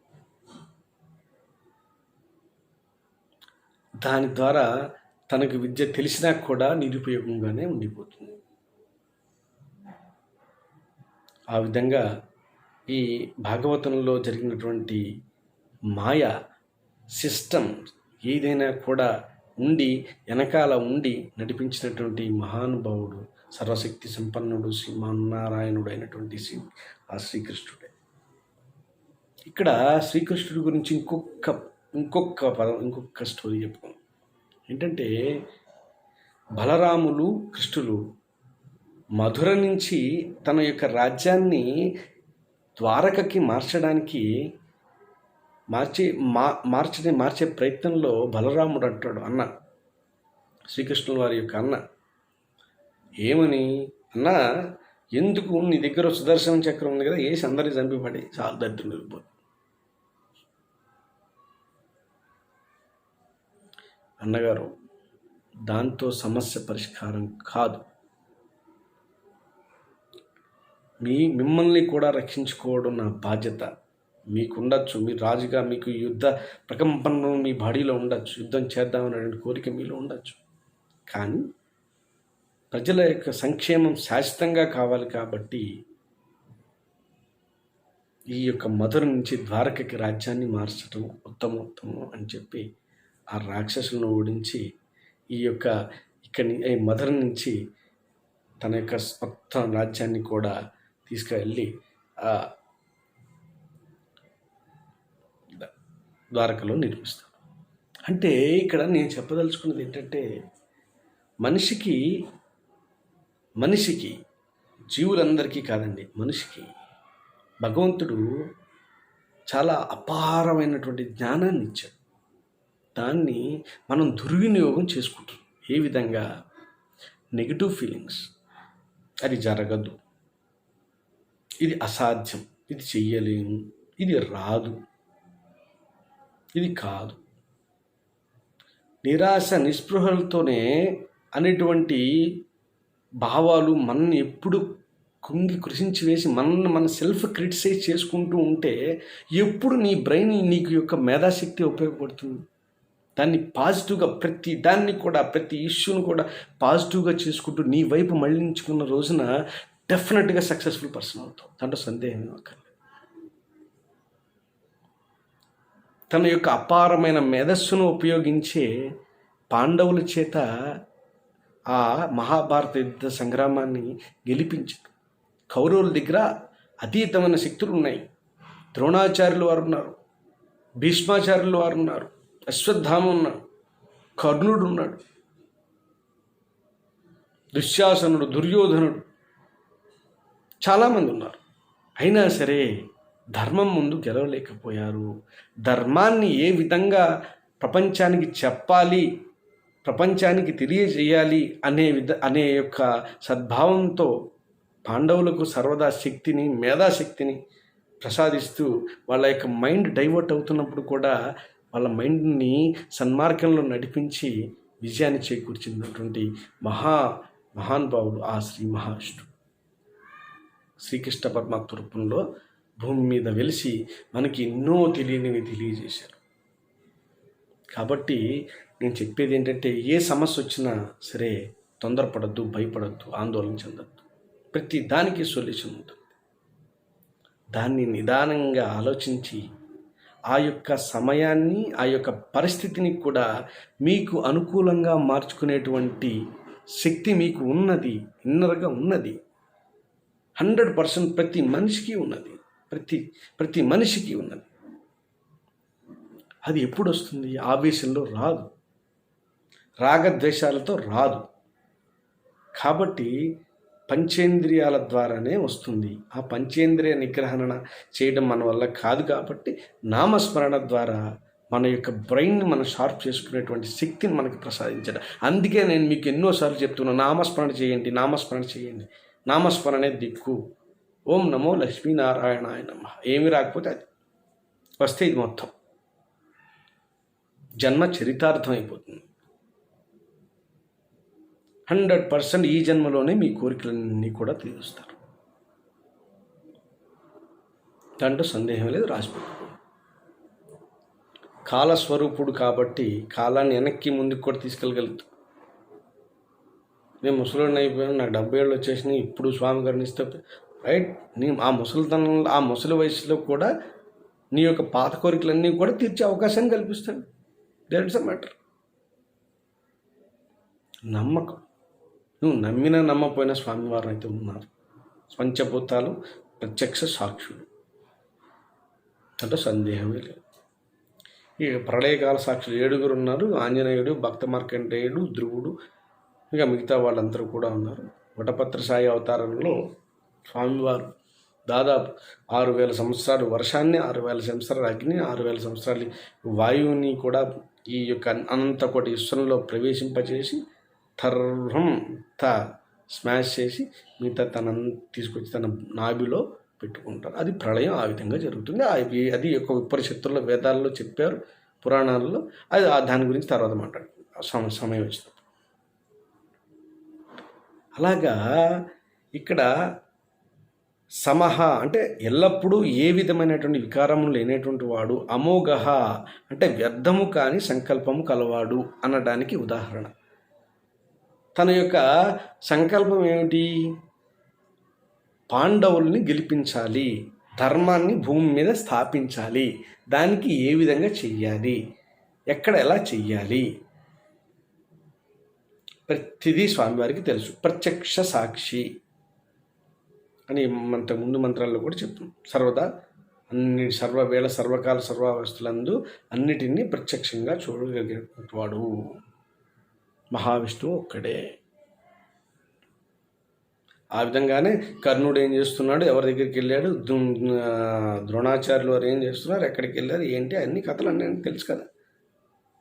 దాని ద్వారా తనకు విద్య తెలిసినా కూడా నిరుపయోగంగానే ఉండిపోతుంది. ఆ విధంగా ఈ భాగవతంలో జరిగినటువంటి మాయ సిస్టమ్ ఏదైనా కూడా ఉండి వెనకాల ఉండి నడిపించినటువంటి మహానుభావుడు, సర్వశక్తి సంపన్నుడు, శ్రీమన్నారాయణుడు అయినటువంటి ఆ శ్రీకృష్ణుడే. ఇక్కడ శ్రీకృష్ణుడి గురించి ఇంకొక స్టోరీ చెప్పుకోం. ఏంటంటే, బలరాములు కృష్ణులు మధుర నుంచి తన యొక్క రాజ్యాన్ని ద్వారకకి మార్చే ప్రయత్నంలో బలరాముడు అంటాడు, అన్న శ్రీకృష్ణుల వారి యొక్క అన్న ఏమని, అన్న ఎందుకు నీ దగ్గర సుదర్శన చక్రం ఉంది కదా, వేసి అందరినీ చంపిపడి చాలా దరిద్రం వెళ్ళిపోతుంది. అన్నగారు, దాంతో సమస్య పరిష్కారం కాదు. మిమ్మల్ని కూడా రక్షించుకోవడం నా బాధ్యత. మీకు ఉండొచ్చు, మీరు రాజుగా మీకు యుద్ధ ప్రకంపనలు మీ బాడీలో ఉండొచ్చు, యుద్ధం చేద్దామనే కోరిక మీలో ఉండొచ్చు. కానీ ప్రజల యొక్క సంక్షేమం శాశ్వతంగా కావాలి కాబట్టి ఈ యొక్క మధుర నుంచి ద్వారకకి రాజ్యాన్ని మార్చడం ఉత్తమం అని చెప్పి ఆ రాక్షసులను ఓడించి ఈ యొక్క ఈ మధుర నుంచి తన యొక్క మొత్తం రాజ్యాన్ని కూడా తీసుకువెళ్ళి ద్వారకలో నిర్మిస్తాడు. అంటే ఇక్కడ నేను చెప్పదలుచుకున్నది ఏంటంటే మనిషికి జీవులందరికీ కాదండి, మనిషికి భగవంతుడు చాలా అపారమైనటువంటి జ్ఞానాన్ని ఇచ్చాడు. దాన్ని మనం దుర్వినియోగం చేసుకుంటున్నాం. ఏ విధంగా? నెగిటివ్ ఫీలింగ్స్, అది జరగదు, ఇది అసాధ్యం, ఇది చెయ్యలేము, ఇది రాదు, ఇది కాదు, నిరాశ నిస్పృహలతోనే అనేటువంటి భావాలు మనల్ని ఎప్పుడు కృషించి వేసి మన సెల్ఫ్ క్రిటిసైజ్ చేసుకుంటూ ఉంటే ఎప్పుడు నీ బ్రెయిన్ నీకు యొక్క మేధాశక్తి ఉపయోగపడుతుంది? దాన్ని పాజిటివ్గా ప్రతి ఇష్యూను కూడా పాజిటివ్గా చేసుకుంటూ నీ వైపు మళ్ళించుకున్న రోజున డెఫినెట్గా సక్సెస్ఫుల్ పర్సన్ అవుతావు. దాంట్లో సందేహం అక్కర్లేదు. తన యొక్క అపారమైన మేధస్సును ఉపయోగించే పాండవుల చేత ఆ మహాభారత యుద్ధ సంగ్రామాన్ని గెలిపించారు. కౌరవుల దగ్గర అతీతమైన శక్తులు ఉన్నాయి. ద్రోణాచార్యులు వారు ఉన్నారు, భీష్మాచార్యులు వారు ఉన్నారు, అశ్వత్థామ ఉన్నాడు, కర్ణుడు ఉన్నాడు, దుశ్శాసనుడు, దుర్యోధనుడు, చాలామంది ఉన్నారు. అయినా సరే ధర్మం ముందు గెలవలేకపోయారు. ధర్మాన్ని ఏ విధంగా ప్రపంచానికి చెప్పాలి, ప్రపంచానికి తెలియజేయాలి అనే యొక్క సద్భావంతో పాండవులకు సర్వదా శక్తిని, మేధాశక్తిని ప్రసాదిస్తూ వాళ్ళ యొక్క మైండ్ డైవర్ట్ అవుతున్నప్పుడు కూడా వాళ్ళ మైండ్ని సన్మార్గంలో నడిపించి విజయాన్ని చేకూర్చినటువంటి మహానుభావుడు ఆ శ్రీ మహావిష్ణువు. శ్రీకృష్ణ పరమాత్మ రూపంలో భూమి మీద వెలిసి మనకి ఎన్నో తెలియనివి తెలియజేశారు. కాబట్టి నేను చెప్పేది ఏంటంటే ఏ సమస్య వచ్చినా సరే తొందరపడద్దు, భయపడద్దు, ఆందోళన చెందద్దు. ప్రతి దానికి సొల్యూషన్ ఉంటుంది. దాన్ని నిదానంగా ఆలోచించి ఆ యొక్క సమయాన్ని, ఆ యొక్క పరిస్థితిని కూడా మీకు అనుకూలంగా మార్చుకునేటువంటి శక్తి మీకు ఉన్నది, ఇన్నర్గా ఉన్నది. 100% ప్రతి మనిషికి ఉన్నది, ప్రతి మనిషికి ఉన్నది. అది ఎప్పుడు వస్తుంది? ఆవేశంలో రాదు, రాగద్వేషాలతో రాదు. కాబట్టి పంచేంద్రియాల ద్వారానే వస్తుంది. ఆ పంచేంద్రియ నిగ్రహణ చేయడం మన వల్ల కాదు. కాబట్టి నామస్మరణ ద్వారా మన యొక్క బ్రెయిన్ని మనం షార్ప్ చేసుకునేటువంటి శక్తిని మనకి ప్రసాదించడం. అందుకే నేను మీకు ఎన్నోసార్లు చెప్తున్నాను, నామస్మరణ చేయండి, నామస్మరణ చేయండి. నామస్మరణే దిక్కు. ఓం నమో లక్ష్మీనారాయణాయ నమః. ఏమి రాకపోతే అది వస్తే ఇది మొత్తం జన్మ చరితార్థం అయిపోతుంది. 100% ఈ జన్మలోనే మీ కోరికలన్నీ కూడా తీరుస్తారు. దాంట్లో సందేహం లేదు. రాసిపెట్టుకోండి. కాలస్వరూపుడు కాబట్టి కాలాన్ని వెనక్కి ముందుకు కూడా తీసుకెళ్ళగలుగుతాం. నేను ముసలిని అయిపోయాను, నాకు 70 ఏళ్ళు వచ్చేసినాయి, ఇప్పుడు స్వామి గారిని ఇస్తే రైట్. నేను ఆ ముసలి వయసులో కూడా నీ యొక్క పాత కోరికలన్నీ కూడా తీర్చే అవకాశాన్ని కల్పిస్తాను. That's a matter. నమ్మకం. నువ్వు నమ్మినా నమ్మపోయినా స్వామివారు అయితే ఉన్నారు. పంచభూతాలు ప్రత్యక్ష సాక్షులు, అంటే సందేహమే లేదు. ఇక ప్రళయకాల సాక్షులు 7 ఉన్నారు. ఆంజనేయుడు, భక్త మార్కండేయుడు, ధ్రువుడు, ఇక మిగతా వాళ్ళందరూ కూడా ఉన్నారు. వటపత్ర సాయి అవతారంలో స్వామివారు దాదాపు 6000 సంవత్సరాలు వర్షాన్ని, 6000 సంవత్సరాలు అగ్ని, 6000 సంవత్సరాలు వాయువుని కూడా ఈ యొక్క అనంత కోటి విశ్వంలో ప్రవేశింపచేసి స్మాష్ చేసి మిగతా తీసుకొచ్చి తన నాభిలో పెట్టుకుంటారు. అది ప్రళయం ఆ విధంగా జరుగుతుంది. అది యొక్క ఉపనిషత్తుల్లో, వేదాల్లో చెప్పారు, పురాణాల్లో. అది దాని గురించి తర్వాత మాట్లాడుకుంటాం సమయం వచ్చినప్పుడు. అలాగా ఇక్కడ సమహ అంటే ఎల్లప్పుడూ ఏ విధమైనటువంటి వికారము లేనటువంటి వాడు, అమోఘ అంటే వ్యర్థము కాని సంకల్పము కలవాడు అనడానికి ఉదాహరణ. తన యొక్క సంకల్పం ఏమిటి? పాండవుల్ని గెలిపించాలి, ధర్మాన్ని భూమి మీద స్థాపించాలి. దానికి ఏ విధంగా చెయ్యాలి, ఎక్కడ ఎలా చెయ్యాలి, ప్రతిదీ స్వామివారికి తెలుసు. ప్రత్యక్ష సాక్షి అని ముందు మంత్రాల్లో కూడా చెప్తున్నాం. సర్వదా అన్ని సర్వవేళ సర్వకాల సర్వావస్థలందు అన్నిటినీ ప్రత్యక్షంగా చూడగలిగినవాడు మహావిష్ణువు ఒక్కడే. ఆ విధంగానే కర్ణుడు ఏం చేస్తున్నాడు, ఎవరి దగ్గరికి వెళ్ళాడు, ద్రోణాచార్యులు వారు ఏం చేస్తున్నారు, ఎక్కడికి వెళ్ళారు, ఏంటి, అన్ని కథలు అన్నీ తెలుసు కదా.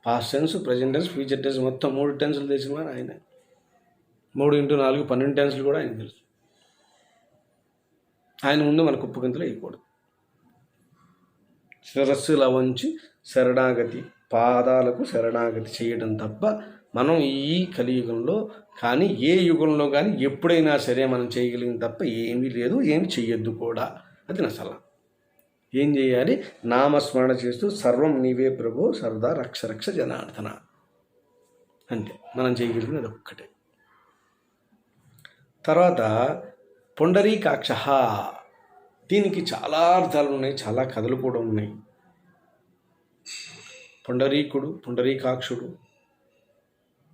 Past tense, present tense, future tense, మొత్తం 3 టెన్సులు తెలిసిన వారు ఆయన. 3x4 12 టెన్సులు కూడా ఆయన తెలుసు. ఆయన ముందు మన కుప్పు గంతులు వేయకూడదు. శిరస్సుల వంచి శరణాగతి, పాదాలకు శరణాగతి చేయడం తప్ప మనం ఈ కలియుగంలో కానీ ఏ యుగంలో కానీ ఎప్పుడైనా సరే మనం చేయగలిగింది తప్ప ఏమీ లేదు, ఏమి చెయ్యొద్దు కూడా. అది నా సలహా. ఏం చేయాలి? నామస్మరణ చేస్తూ సర్వం నీవే ప్రభు సరదా రక్ష రక్ష జనార్దన, అంతే మనం చేయగలిగింది అది ఒక్కటే. తర్వాత పుండరీకాక్ష, దీనికి చాలా అర్థాలు ఉన్నాయి, చాలా కథలు కూడా ఉన్నాయి. పుండరీకుడు, పుండరీకాక్షుడు,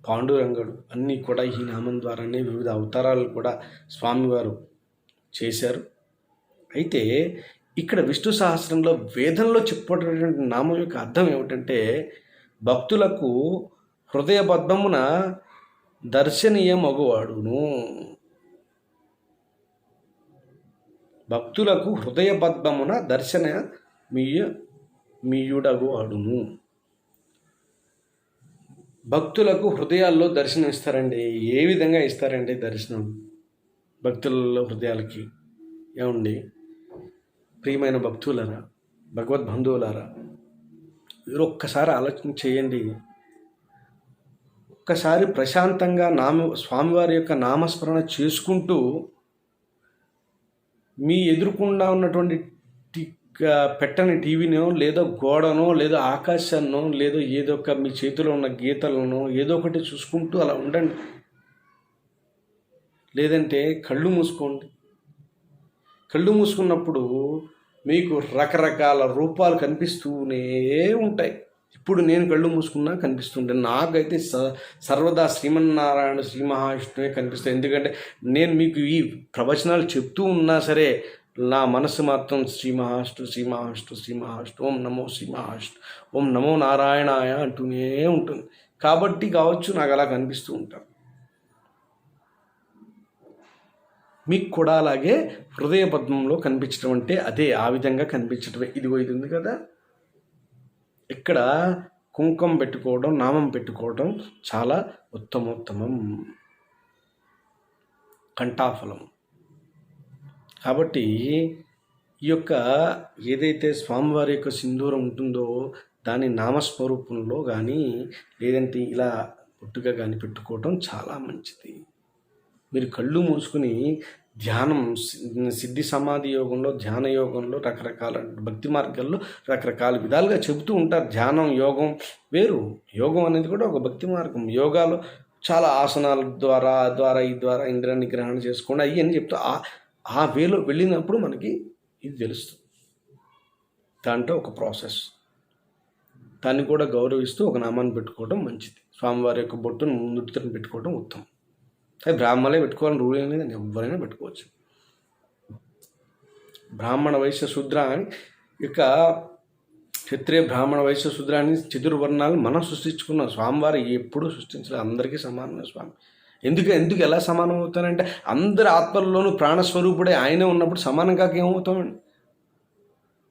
పాండురంగుడు అన్నీ కూడా ఈ నామం ద్వారానే వివిధ అవతారాలు కూడా స్వామివారు చేశారు. అయితే ఇక్కడ విష్ణు సహస్రంలో వేదంలో చెప్పేటటువంటి నామం యొక్క అర్థం ఏమిటంటే భక్తులకు హృదయ పద్మమున దర్శనీయమగువాడును. భక్తులకు హృదయ పద్మమున దర్శనమీయుడగువాడును. భక్తులకు హృదయాల్లో దర్శనం ఇస్తారండి. ఏ విధంగా ఇస్తారండి దర్శనం భక్తులలో హృదయాలకి? ఏమండి ప్రియమైన భక్తులారా, భగవద్బంధువులారా, మీరు ఒక్కసారి ఆలోచన చేయండి. ఒక్కసారి ప్రశాంతంగా స్వామివారి యొక్క నామస్మరణ చేసుకుంటూ మీ ఎదురుకుండా ఉన్నటువంటి పెట్టని టీవీనో లేదో గోడనో లేదో ఆకాశాన్నో లేదో ఏదో ఒక మీ చేతిలో ఉన్న గీతలను ఏదో ఒకటి చూసుకుంటూ అలా ఉండండి. లేదంటే కళ్ళు మూసుకోండి. కళ్ళు మూసుకున్నప్పుడు మీకు రకరకాల రూపాలు కనిపిస్తూనే ఉంటాయి. ఇప్పుడు నేను కళ్ళు మూసుకున్నా కనిపిస్తుంటే నాకైతే సర్వదా శ్రీమన్నారాయణ శ్రీ మహావిష్ణువే కనిపిస్తాయి. ఎందుకంటే నేను మీకు ఈ ప్రవచనాలు చెప్తూ ఉన్నా సరే నా మనసు మాత్రం శ్రీ మహావిష్ణు శ్రీ మహావిష్ణు శ్రీ మహావిష్ణు, ఓం నమో శ్రీ మహావిష్ణు, ఓం నమో నారాయణాయ అంటూనే ఉంటుంది. కాబట్టి కావచ్చు నాకు అలా కనిపిస్తూ ఉంటారు. మీకు కూడా అలాగే హృదయ పద్మంలో కనిపించడం అంటే అదే, ఆ విధంగా కనిపించటమే. ఇదిగో ఇది ఉంది కదా, ఇక్కడ కుంకుమ పెట్టుకోవడం, నామం పెట్టుకోవడం చాలా ఉత్తమోత్తమం, కంఠాఫలం. కాబట్టి ఈ యొక్క ఏదైతే స్వామివారి యొక్క సింధూరం ఉంటుందో దాని నామస్వరూపంలో కానీ లేదంటే ఇలా పుట్టుగా కానీ పెట్టుకోవటం చాలా మంచిది. మీరు కళ్ళు మూసుకుని ధ్యానం, సిద్ధి సమాధి యోగంలో, ధ్యాన యోగంలో రకరకాల భక్తి మార్గాల్లో రకరకాల విధాలుగా చెబుతూ ఉంటారు. ధ్యానం యోగం వేరు, యోగం అనేది కూడా ఒక భక్తి మార్గం. యోగాలో చాలా ఆసనాల ద్వారా ఈ ద్వారా ఇంద్రియ నిగ్రహణ చేసుకోండి అవి అని చెప్తా. ఆ వేలో వెళ్ళినప్పుడు మనకి ఇది తెలుస్తుంది. దాంట్లో ఒక ప్రాసెస్, దాన్ని కూడా గౌరవిస్తూ ఒక నామాన్ని పెట్టుకోవడం మంచిది. స్వామివారి యొక్క బొట్టును ముందుటిని పెట్టుకోవడం ఉత్తమం. అది బ్రాహ్మణే పెట్టుకోవాలని రూల్ ఏం లేదని ఎవరైనా పెట్టుకోవచ్చు. బ్రాహ్మణ వైశ్య శూద్ర అని ఇక క్షత్రియ బ్రాహ్మణ వైశ్య శూద్ర అని చతుర్వర్ణాలు మనం సృష్టించుకున్నాం. స్వామివారు ఎప్పుడూ సృష్టించలేదు, అందరికీ సమానమే స్వామి. ఎందుకు ఎలా సమానం అవుతానంటే అందరి ఆత్మల్లోనూ ప్రాణస్వరూపుడే ఆయనే ఉన్నప్పుడు సమానం కాక ఏమవుతామండి?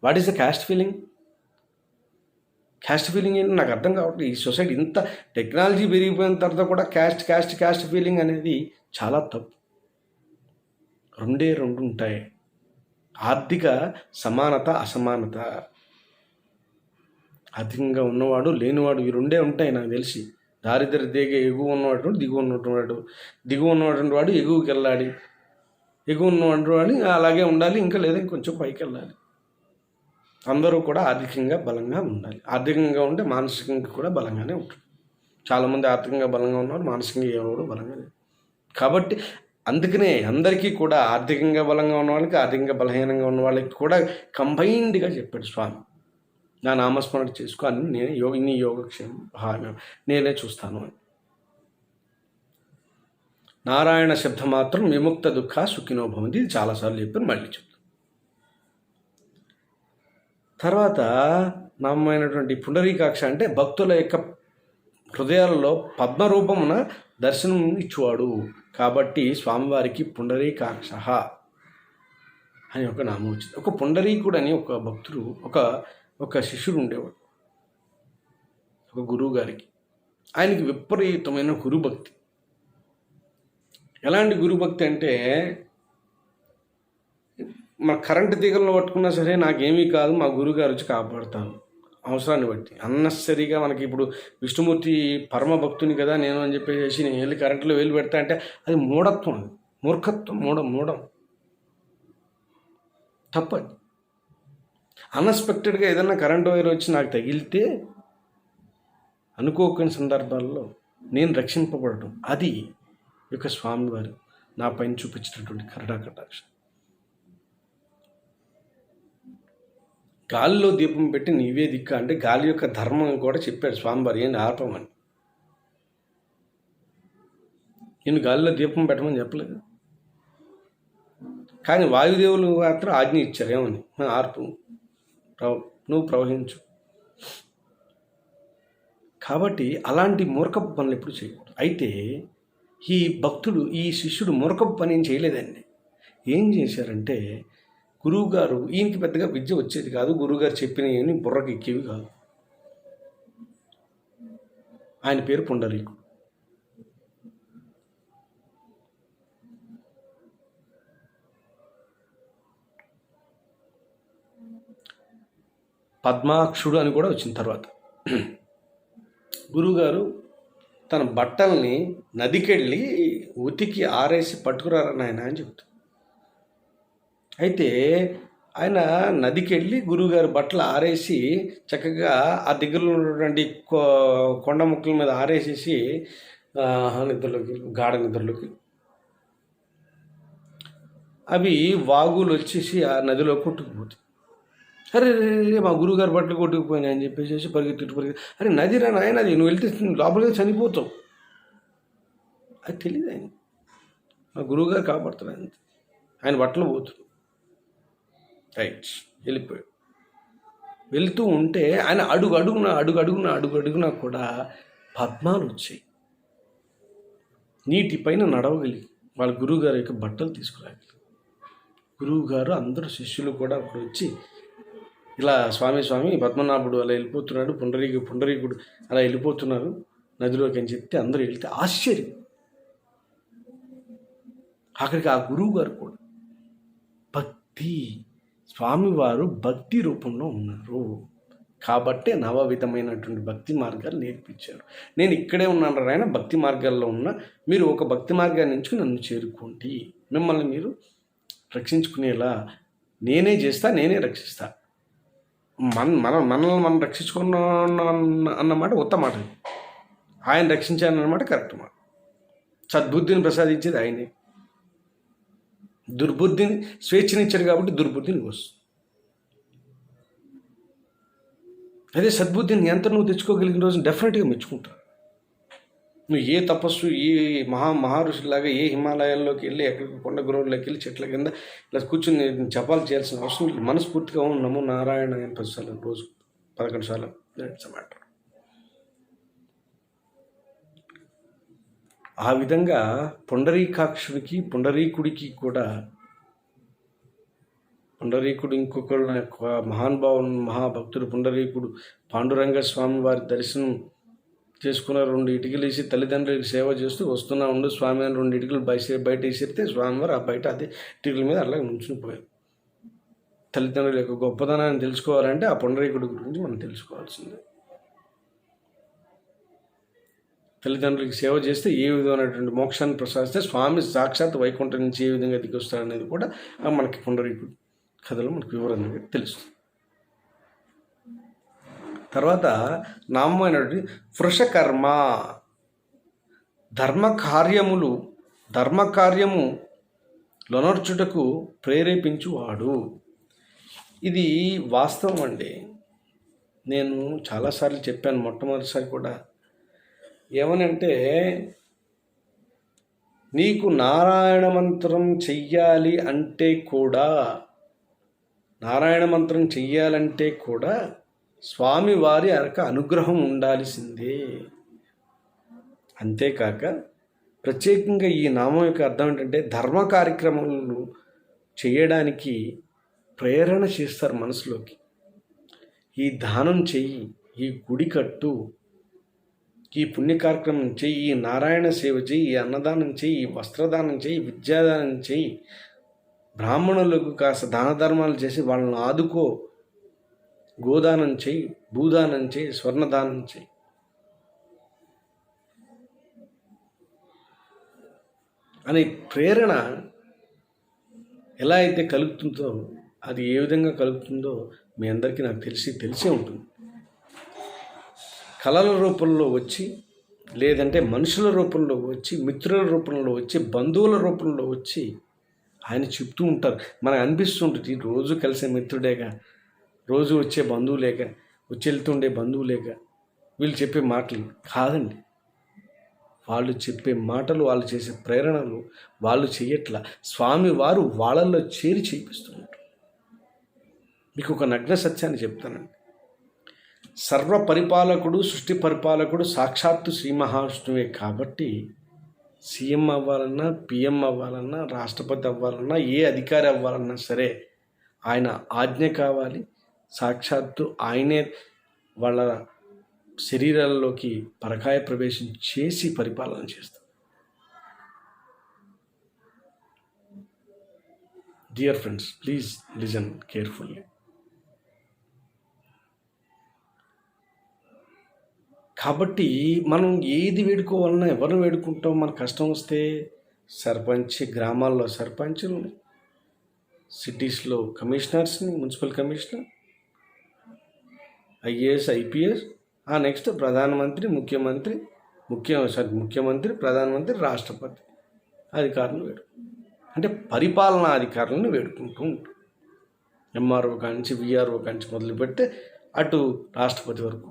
What is the caste feeling? Caste feeling ఏంటి నాకు అర్థం కావట్లేదు. ఈ సొసైటీ ఇంత టెక్నాలజీ పెరిగిపోయిన తర్వాత కూడా క్యాస్ట్ ఫీలింగ్ అనేది చాలా తప్పు. రెండు ఉంటాయి, ఆర్థిక సమానత, అసమానత. ఆర్థికంగా ఉన్నవాడు లేనివాడు ఈ రెండే ఉంటాయి నాకు తెలిసి. దారిద్ర్య దిగే ఎగువ ఉన్నటువంటి దిగువ ఉన్నటువంటి వాడు ఎగువకి వెళ్ళాలి, ఎగువ ఉన్నటువంటి వాడు అలాగే ఉండాలి, ఇంకా లేదా కొంచెం పైకి వెళ్ళాలి. అందరూ కూడా ఆర్థికంగా బలంగా ఉండాలి. ఆర్థికంగా ఉంటే మానసికంగా కూడా బలంగానే ఉంటుంది. చాలామంది ఆర్థికంగా బలంగా ఉన్నవారు మానసికంగా ఎవరు బలంగా లేదు. కాబట్టి అందుకనే అందరికీ కూడా ఆర్థికంగా బలంగా ఉన్న వాళ్ళకి, ఆర్థికంగా బలహీనంగా ఉన్న వాళ్ళకి కూడా కంబైన్డ్గా చెప్పాడు స్వామి, నా నామస్మరణ చేసుకో అని, నేను నీ యోగక్షేమం నేనే చూస్తాను అని. నారాయణ శబ్దం మాత్రం విముక్త దుఃఖ సుఖినో భవంతి. ఇది చాలాసార్లు చెప్పాను, మళ్ళీ చెప్తాను. తర్వాత నామైనటువంటి పుండరీకాక్ష అంటే భక్తుల యొక్క హృదయాలలో పద్మరూపమున దర్శనం ఇచ్చువాడు కాబట్టి స్వామివారికి పుండరీకాక్ష అని ఒక నామం వచ్చింది. ఒక పుండరీకుడు అని ఒక భక్తుడు ఒక శిష్యుడు ఉండేవాడు, ఒక గురువు గారికి. ఆయనకి విపరీతమైన గురుభక్తి. ఎలాంటి గురుభక్తి అంటే, మన కరెంటు తీగలను పట్టుకున్నా సరే నాకేమీ కాదు, మా గురువుగారు వచ్చి కాపాడుతాను అవసరాన్ని బట్టి. అన్నెసరీగా మనకి ఇప్పుడు విష్ణుమూర్తి పరమ భక్తుని కదా నేను అని చెప్పేసి నేను వెళ్ళి కరెంటులో వెళ్ళి పెడతా అంటే అది మూఢత్వం, అది మూర్ఖత్వం, మూఢం తప్పది. అన్ఎక్స్పెక్టెడ్గా ఏదైనా కరెంట్ వైర్ వచ్చి నాకు తగిలితే అనుకోని సందర్భాల్లో నేను రక్షింపబడటం, అది యొక్క స్వామివారు నా పైన చూపించినటువంటి కరుణా కటాక్షం. గాలిలో దీపం పెట్టి నీవే దిక్క అంటే గాలి యొక్క ధర్మం కూడా చెప్పాడు స్వామివారు, ఏంటి ఆర్పమని. నేను గాలిలో దీపం పెట్టమని చెప్పలేదు, కానీ వాయుదేవులు మాత్రం ఆజ్ఞ ఇచ్చారు, ఏమని, ఆర్పు, నువ్వు ప్రవహించు. కాబట్టి అలాంటి మూర్ఖపు పనులు ఎప్పుడు చేయకూడదు. అయితే ఈ భక్తుడు, ఈ శిష్యుడు మూర్ఖపు పని ఏం చేయలేదండి. ఏం చేశారంటే, గురువుగారు, ఈయనకి పెద్దగా విద్య వచ్చేది కాదు, గురువుగారు చెప్పినవి బుర్రకి ఎక్కేవి కాదు. ఆయన పేరు పుండరీకుడు. పద్మాక్షుడు అని కూడా వచ్చిన తర్వాత గురువుగారు తన బట్టల్ని నదికెళ్ళి ఉతికి ఆరేసి పట్టుకురారని ఆయన అని చెప్తారు. అయితే ఆయన నదికి వెళ్ళి గురువుగారు బట్టలు ఆరేసి చక్కగా ఆ దగ్గరలో ఉన్నటువంటి కొండ ముక్కల మీద ఆరేసేసి నిద్రలోకి, గాఢ నిద్రలోకి, అవి వాగులు వచ్చేసి ఆ నదిలో కొట్టుకుపోతాయి. అరే మా గురువుగారు బట్టలు కొట్టుకుపోయినాయి అని చెప్పేసి పరిగెత్తి అరే నది రా నాయన, అది నువ్వు వెళ్తే లోపలికి చనిపోతావు. అది తెలియదు ఆయన. మా గురువుగారు కాపాడుతాడు, ఆయన బట్టలు పోతాడు. రైట్, వెళ్ళిపోయాడు. వెళ్తూ ఉంటే ఆయన అడుగున కూడా పద్మాలు వచ్చాయి. నీటిపైన నడవగలిగి వాళ్ళ గురువుగారు యొక్క బట్టలు తీసుకురాగలి. గురువుగారు అందరూ శిష్యులు కూడా అప్పుడు వచ్చి ఇలా స్వామి పద్మనాభుడు అలా వెళ్ళిపోతున్నాడు, పుండరీకుడు అలా వెళ్ళిపోతున్నారు నదిలోకి అని చెప్తే అందరూ వెళ్తే ఆశ్చర్యం. అక్కడికి ఆ గురువు గారు కూడా భక్తి, స్వామివారు భక్తి రూపంలో ఉన్నారు కాబట్టి నవవిధమైనటువంటి భక్తి మార్గాలు నేర్పించారు. నేను ఇక్కడే ఉన్నాను ఆయన భక్తి మార్గాల్లో ఉన్నా, మీరు ఒక భక్తి మార్గాన్ని ఎంచుకుని నన్ను చేరుకోండి, మిమ్మల్ని మీరు రక్షించుకునేలా నేనే చేస్తా, నేనే రక్షిస్తా. మనల్ని మనం రక్షించుకున్నాం అన్నమాట ఉత్తమ మాట, ఆయన రక్షించానన్నమాట కరెక్ట్ మాట. సద్బుద్ధిని ప్రసాదించేది ఆయనే. దుర్బుద్ధిని స్వేచ్ఛనిచ్చాడు కాబట్టి దుర్బుద్ధిని వస్తుంది. అదే సద్బుద్ధిని ఎంత నువ్వు తెచ్చుకోగలిగిన రోజు డెఫినెట్గా మెచ్చుకుంటావు. నువ్వు ఏ తపస్సు, ఏ మహారుషులాగా ఏ హిమాలయాల్లోకి వెళ్ళి ఎక్కడికి కొండ గురువుల్లోకి వెళ్ళి చెట్ల కింద ఇలా కూర్చుని జపాలు చేయాల్సిన అవసరం లేదు. మనస్ఫూర్తిగా నమో నారాయణ 10 సార్లు, రోజు 11 సార్లు మ్యాటర్. ఆ విధంగా పుండరీకాక్షుడికి, పుండరీకుడికి కూడా, పుండరీకుడు ఇంకొకళ్ళు మహానుభావుడు, మహాభక్తుడు పుండరీకుడు పాండురంగ స్వామి వారి దర్శనం చేసుకున్న 2 ఇటుకలు వేసి తల్లిదండ్రులకు సేవ చేస్తూ వస్తున్నా ఉండు స్వామి అని 2 ఇటుకలు బయట వేసితే స్వామివారు ఆ బయట అదే ఇటుకల మీద అలాగే నుంచుని పోయారు. తల్లిదండ్రుల యొక్క గొప్పతనాన్ని తెలుసుకోవాలంటే ఆ పుండరీకుడి గురించి మనం తెలుసుకోవాల్సిందే. తల్లిదండ్రులకి సేవ చేస్తే ఏ విధమైనటువంటి మోక్షాన్ని ప్రసాదిస్తే స్వామి సాక్షాత్ వైకుంఠం నుంచి ఏ విధంగా దిగొస్తారనేది కూడా మనకి పుండరీకుడు కథలో మనకు వివరంగా తెలుస్తుంది. తర్వాత నామైనటువంటి వృషకర్మ, ధర్మకార్యము లొనర్చుటకు ప్రేరేపించువాడు. ఇది వాస్తవం అండి. నేను చాలాసార్లు చెప్పాను, మొట్టమొదటిసారి కూడా ఏమనంటే, నీకు నారాయణ మంత్రం చెయ్యాలి అంటే కూడా స్వామివారి అనుగ్రహం ఉండాల్సిందే. అంతేకాక ప్రత్యేకంగా ఈ నామం యొక్క అర్థం ఏంటంటే ధర్మ కార్యక్రమాలను చేయడానికి ప్రేరణ చేస్తారు మనసులోకి. ఈ దానం చెయ్యి, ఈ గుడి కట్టు, ఈ పుణ్య కార్యక్రమం చెయ్యి, ఈ నారాయణ సేవ చెయ్యి, ఈ అన్నదానం చెయ్యి, ఈ వస్త్రదానం చెయ్యి, విద్యాదానం చెయ్యి, బ్రాహ్మణులకు కాస్త దాన ధర్మాలు చేసి వాళ్ళని ఆదుకో, గోదానం చెయ్యి, భూదానం చెయ్యి, స్వర్ణదానం చెయ్యి. అనే ప్రేరణ ఎలా అయితే కలుగుతుందో, అది ఏ విధంగా కలుగుతుందో మీ అందరికీ నాకు తెలిసే ఉంటుంది. కళల రూపంలో వచ్చి, లేదంటే మనుషుల రూపంలో వచ్చి, మిత్రుల రూపంలో వచ్చి, బంధువుల రూపంలో వచ్చి ఆయన చెప్తూ ఉంటారు. మనకు అనిపిస్తుంటుంది రోజు కలిసే మిత్రుడేగా, రోజు వచ్చే బంధువులేక, వచ్చి వెళ్తుండే బంధువులేక వీళ్ళు చెప్పే మాటలు కాదండి. వాళ్ళు చెప్పే మాటలు, వాళ్ళు చేసే ప్రేరణలు వాళ్ళు చేయట్లా, స్వామివారు వాళ్ళల్లో చేరి చేయిస్తున్నారు. మీకు ఒక నగ్న సత్యాన్ని చెప్తానండి. సర్వ పరిపాలకుడు, సృష్టి పరిపాలకుడు సాక్షాత్తు శ్రీ మహావిష్ణువే. కాబట్టి సీఎం అవ్వాలన్నా, పిఎం అవ్వాలన్నా, రాష్ట్రపతి అవ్వాలన్నా, ఏ అధికారి అవ్వాలన్నా సరే ఆయన ఆజ్ఞ కావాలి. సాక్షాత్తు ఆయనే వాళ్ళ శరీరాల్లోకి పరకాయ ప్రవేశం చేసి పరిపాలన చేస్తారు. Dear friends, please listen carefully. కాబట్టి మనం ఏది వేడుకోవాలన్నా ఎవరిని వేడుకుంటాం? మన కష్టం వస్తే సర్పంచ్, గ్రామాల్లో సర్పంచుల్ని, సిటీస్లో కమిషనర్స్ని, municipal commissioner, IAS, IPS, next ప్రధానమంత్రి, ముఖ్యమంత్రి, ప్రధానమంత్రి, రాష్ట్రపతి అధికారులను అంటే పరిపాలనా అధికారులను వేడుకుంటూ ఉంటాం. ఎంఆర్ఓ కాంచి, విఆర్ఓ కాంచి మొదలు పెడితే అటు రాష్ట్రపతి వరకు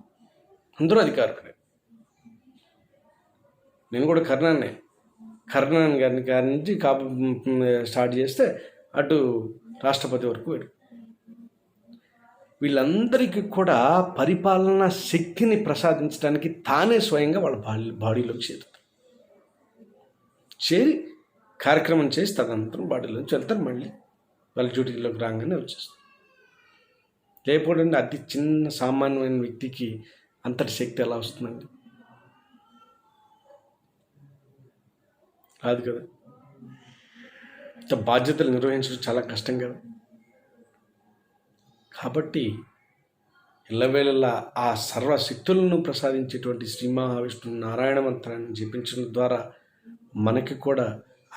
అందరూ అధికారులే. నేను కూడా కర్ణన్ గారి నుంచి స్టార్ట్ చేస్తే అటు రాష్ట్రపతి వరకు వీళ్ళందరికీ కూడా పరిపాలనా శక్తిని ప్రసాదించడానికి తానే స్వయంగా వాళ్ళ బాడీలోకి చేరి కార్యక్రమం చేసి తదనంతరం బాడీలోంచి వెళ్తారు. మళ్ళీ వాళ్ళ డ్యూటీలోకి రాగానే వచ్చేస్తారు. లేకపోతే అతి చిన్న సామాన్యమైన వ్యక్తికి అంతటి శక్తి ఎలా వస్తుందండి? కాదు కదా. బాధ్యతలు నిర్వహించడం చాలా కష్టం కదా. కాబట్టి ఎల్లవేళలా ఆ సర్వశక్తులను ప్రసాదించేటువంటి శ్రీ మహావిష్ణువు నారాయణ మంత్రాన్ని జపించడం ద్వారా మనకి కూడా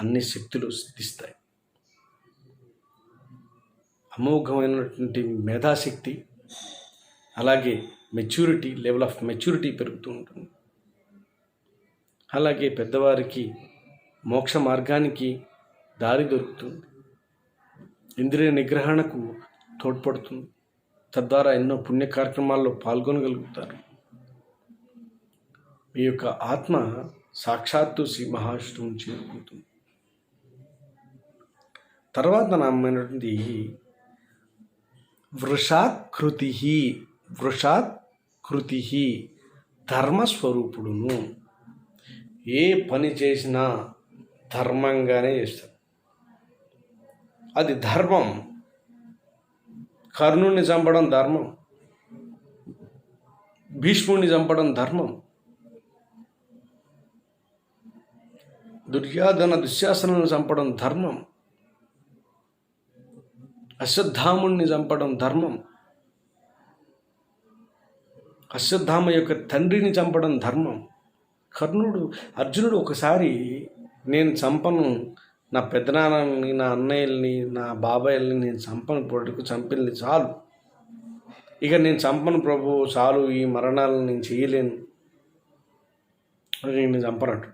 అన్ని శక్తులు సిద్ధిస్తాయి. అమోఘమైనటువంటి మేధాశక్తి, అలాగే మెచ్యూరిటీ, లెవెల్ ఆఫ్ మెచ్యూరిటీ పెరుగుతూ ఉంటుంది. అలాగే పెద్దవారికి మోక్ష మార్గానికి దారి దొరుకుతుంది. ఇంద్రియ నిగ్రహణకు తోడ్పడుతుంది. తద్వారా ఎన్నో పుణ్య కార్యక్రమాల్లో పాల్గొనగలుగుతారు. మీ యొక్క ఆత్మ సాక్షాత్తు శ్రీ మహావిష్ణువుని చేరుకుంటుంది. తర్వాత నామైనటువంటి వృషాకృతి ధర్మస్వరూపుడును. ఏ పని చేసినా ధర్మంగానే చేస్తారు. అది ధర్మం. కర్ణుని చంపడం ధర్మం, భీష్ముడిని చంపడం ధర్మం, దుశ్శాసనను చంపడం ధర్మం, అశ్వత్థాముణ్ణి చంపడం ధర్మం, అశ్వత్థామ యొక్క తండ్రిని చంపడం ధర్మం. అర్జునుడు ఒకసారి నేను చంపను, నా పెద్దనాన్నని, నా అన్నయ్యల్ని, నా బాబాయిల్ని నేను చంపింది చాలు, ఇక నేను చంపను ప్రభు, చాలు, ఈ మరణాలను నేను చేయలేను, నేను చంపనట్టు.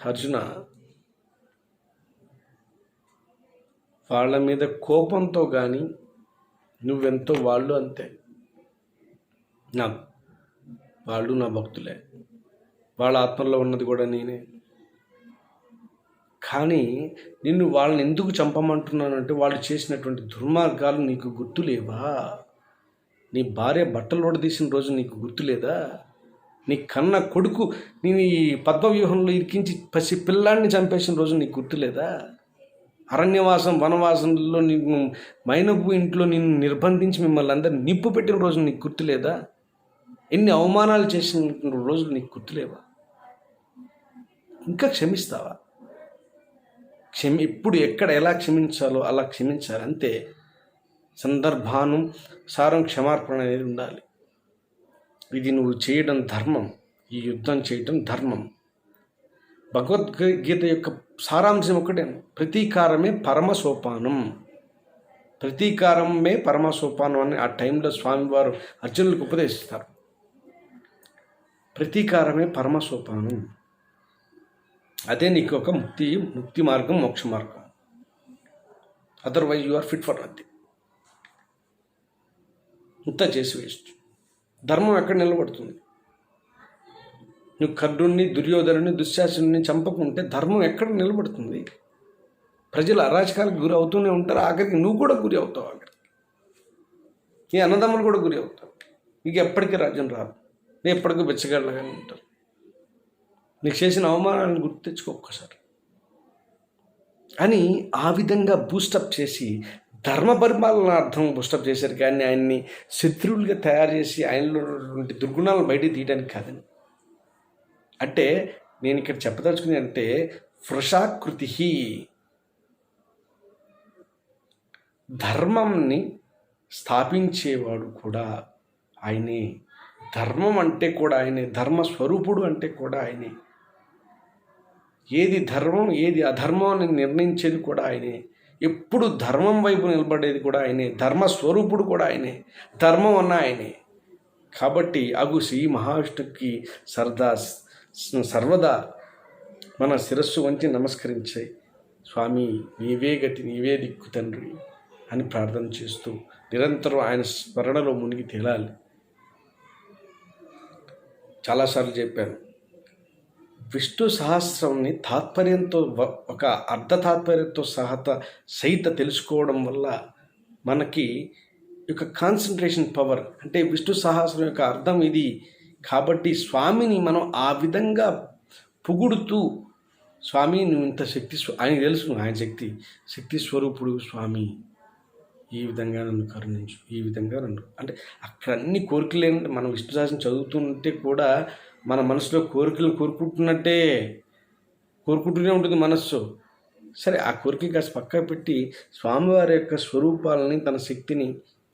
అర్జున, వాళ్ళ మీద కోపంతో కానీ నువ్వెంతో వాళ్ళు అంతే. వాళ్ళు నా భక్తులే, వాళ్ళ ఆత్మలో ఉన్నది కూడా నేనే. కానీ నిన్ను వాళ్ళని ఎందుకు చంపమంటున్నానంటే వాళ్ళు చేసినటువంటి దుర్మార్గాలు నీకు గుర్తులేవా? నీ భార్య బట్టలు ఓడదీసిన రోజు నీకు గుర్తులేదా? నీ కన్న కొడుకు నేను ఈ పద్మవ్యూహంలో ఇరికించి పసి పిల్లాన్ని చంపేసిన రోజు నీకు గుర్తులేదా? అరణ్యవాసం వనవాసంలో నీకు మైనపు ఇంట్లో నిన్ను నిర్బంధించి మిమ్మల్ని అందరినీ నిప్పు పెట్టిన రోజు నీకు గుర్తులేదా? ఎన్ని అవమానాలు చేసిన రోజులు నీకు గుర్తులేవా? ఇంకా క్షమిస్తావా? ఇప్పుడు ఎక్కడ ఎలా క్షమించాలో అలా క్షమించాలి, అంతే. సందర్భానుసారం క్షమార్పణ అనేది ఉండాలి. ఇది నువ్వు చేయడం ధర్మం, ఈ యుద్ధం చేయడం ధర్మం. భగవద్గీత యొక్క సారాంశం ఒకటే, ప్రతీకారమే పరమసోపానం. ప్రతీకారమే పరమసోపానం అని ఆ టైంలో స్వామివారు అర్జునులకు ఉపదేశిస్తారు. ప్రతీకారమే పరమసోపానం, అదే నీకు ఒక ముక్తి మార్గం, మోక్ష మార్గం. Otherwise you are fit for nothing. ఇంత చేసి వేస్ట్. ధర్మం ఎక్కడ నిలబడుతుంది? నువ్వు కర్ణుడిని, దుర్యోధనుని, దుశ్శాసనుని చంపకుంటే ధర్మం ఎక్కడ నిలబడుతుంది? ప్రజలు అరాచకాలకు గురి అవుతూనే ఉంటారు. ఆఖరికి నువ్వు కూడా గురి అవుతావు. ఆఖరికి నీ అన్నదమ్ములు కూడా గురి అవుతావు. నీకు ఎప్పటికీ రాజ్యం రాదు. నీ ఎప్పటికీ బెచ్చగాళ్ళగానే ఉంటారు. నీకు చేసిన అవమానాలను గుర్తు తెచ్చుకో ఒక్కసారి అని ఆ విధంగా బూస్టప్ చేసి ధర్మ పరిపాలనార్థం బూస్టప్ చేశారు. కానీ ఆయన్ని శత్రువులుగా తయారు చేసి ఆయనలో దుర్గుణాలను బయటికి తీయడానికి కాదని. అంటే నేను ఇక్కడ చెప్పదలుచుకుని అంటే వృషాకృతి, ధర్మంని స్థాపించేవాడు కూడా ఆయనే. ధర్మం అంటే కూడా ఆయనే. ధర్మస్వరూపుడు అంటే కూడా ఆయనే. ఏది ధర్మం ఏది అధర్మం అని నిర్ణయించేది కూడా ఆయనే. ఎప్పుడు ధర్మం వైపు నిలబడేది కూడా ఆయనే. ధర్మస్వరూపుడు కూడా ఆయనే. ధర్మం అన్న ఆయనే. కాబట్టి అగు శ్రీ మహావిష్ణుకి సర్వదా మన శిరస్సు వంచి నమస్కరించే స్వామి నీవే గతి, నీవే దిక్కు తండ్రి అని ప్రార్థన చేస్తూ నిరంతరం ఆయన స్మరణలో మునిగి తేలాలి. చాలాసార్లు చెప్పాను, విష్ణు సహస్రంని తాత్పర్యంతో ఒక అర్ధ తాత్పర్యంతో సహిత తెలుసుకోవడం వల్ల మనకి యొక్క కాన్సన్ట్రేషన్ పవర్, అంటే విష్ణు సహస్రం యొక్క అర్థం ఇది. కాబట్టి స్వామిని మనం ఆ విధంగా పొగుడుతూ, స్వామి నువ్వు ఇంత శక్తి, ఆయన తెలుసు ఆయన శక్తి స్వరూపుడు స్వామి, ఈ విధంగా నన్ను కరుణించు, ఈ విధంగా నన్ను, అంటే అక్కడ అన్ని కోరికలు ఏంటంటే మనం విష్ణు సహస్రం చదువుతుంటే కూడా మన మనసులో కోరికలు కోరుకుంటూనే ఉంటుంది మనస్సు. సరే, ఆ కోరికలు కాస్త పక్కకు పెట్టి స్వామివారి యొక్క స్వరూపాలని, తన శక్తిని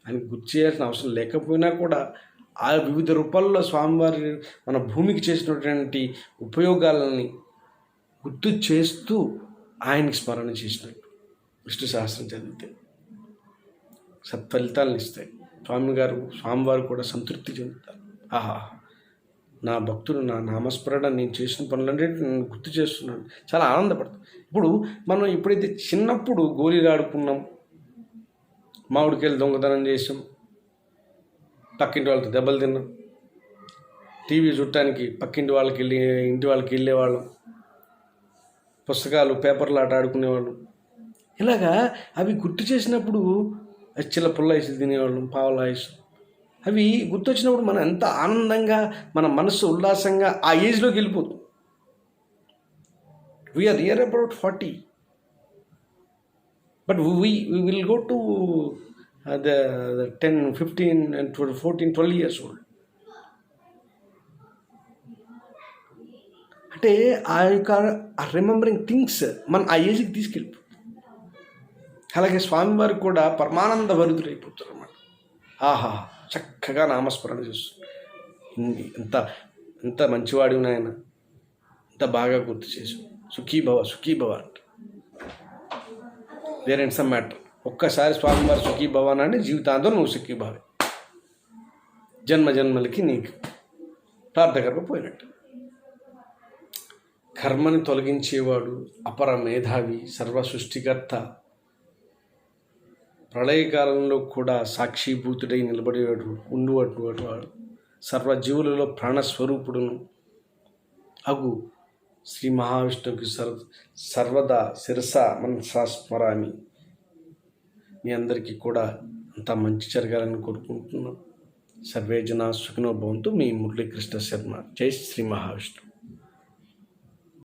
ఆయన గుర్తు చేయాల్సిన అవసరం లేకపోయినా కూడా ఆ వివిధ రూపాల్లో స్వామివారి మన భూమికి చేసినటువంటి ఉపయోగాలని గుర్తు చేస్తూ ఆయనకి స్మరణ చేసినట్టు విష్ణు సహస్రం చదివితే సత్ఫలితాలను ఇస్తాయి. స్వామివారు కూడా సంతృప్తి చెందుతారు. ఆహా, నా భక్తుడు నా నామస్మరణ నేను చేసిన పనులన్నీ నేను గుర్తు చేస్తున్నాను, చాలా ఆనందపడతాం. ఇప్పుడు మనం ఎప్పుడైతే చిన్నప్పుడు గోళీలు ఆడుకున్నాం, మామిడికాయలు దొంగతనం చేసాం, పక్కింటి వాళ్ళతో దెబ్బలు తిన్నాం, టీవీ చూడటానికి పక్కింటి ఇంటి వాళ్ళకి వెళ్ళేవాళ్ళం, పుస్తకాలు పేపర్లు ఆడుకునేవాళ్ళం. ఇలాగా అవి గుర్తు చేసినప్పుడు చిల్ల పుల్ల వేసి తినేవాళ్ళం, పావుల వేసి. అవి గుర్తొచ్చినప్పుడు మనం ఎంత ఆనందంగా, మన మనసు ఉల్లాసంగా ఆ ఏజ్లోకి వెళ్ళిపోతుంది. We're near about 40, but we will go to the 10, 15 and 14, 12 years old. అంటే ఆ యొక్క రిమెంబరింగ్ థింగ్స్ మనం ఆ ఏజ్కి తీసుకెళ్ళిపోతుంది. అలాగే స్వామివారికి కూడా పరమానంద భరితుడైపోతారు అన్నమాట. ఆహా, చక్కగా నామస్మరణ చేస్తుంది. ఎంత మంచివాడి నాయన, ఎంత బాగా గుర్తు చేసు, సుఖీభవ అంట. There and some matter. ఒక్కసారి స్వామివారి సుఖీభవన్ అంటే జీవితాంతం నువ్వు సుఖీభావే, జన్మలకి నీకు ప్రార్థకర్మ పోయినట్టు. కర్మని తొలగించేవాడు, అపర మేధావి, సర్వ సృష్టికర్త, ప్రళయకాలంలో కూడా సాక్షిభూతుడై నిలబడేవాడు, ఉండువాడు, సర్వజీవులలో ప్రాణస్వరూపుడును అగు శ్రీ మహావిష్ణువుకి సర్వదా శిరస మనసా స్మరామి. మీ అందరికీ కూడా అంతా మంచి జరగాలని కోరుకుంటున్నాను. సర్వే జనా సుఖినో భవంతు. మీ మురళీకృష్ణ శర్మ. జై శ్రీ మహావిష్ణువు.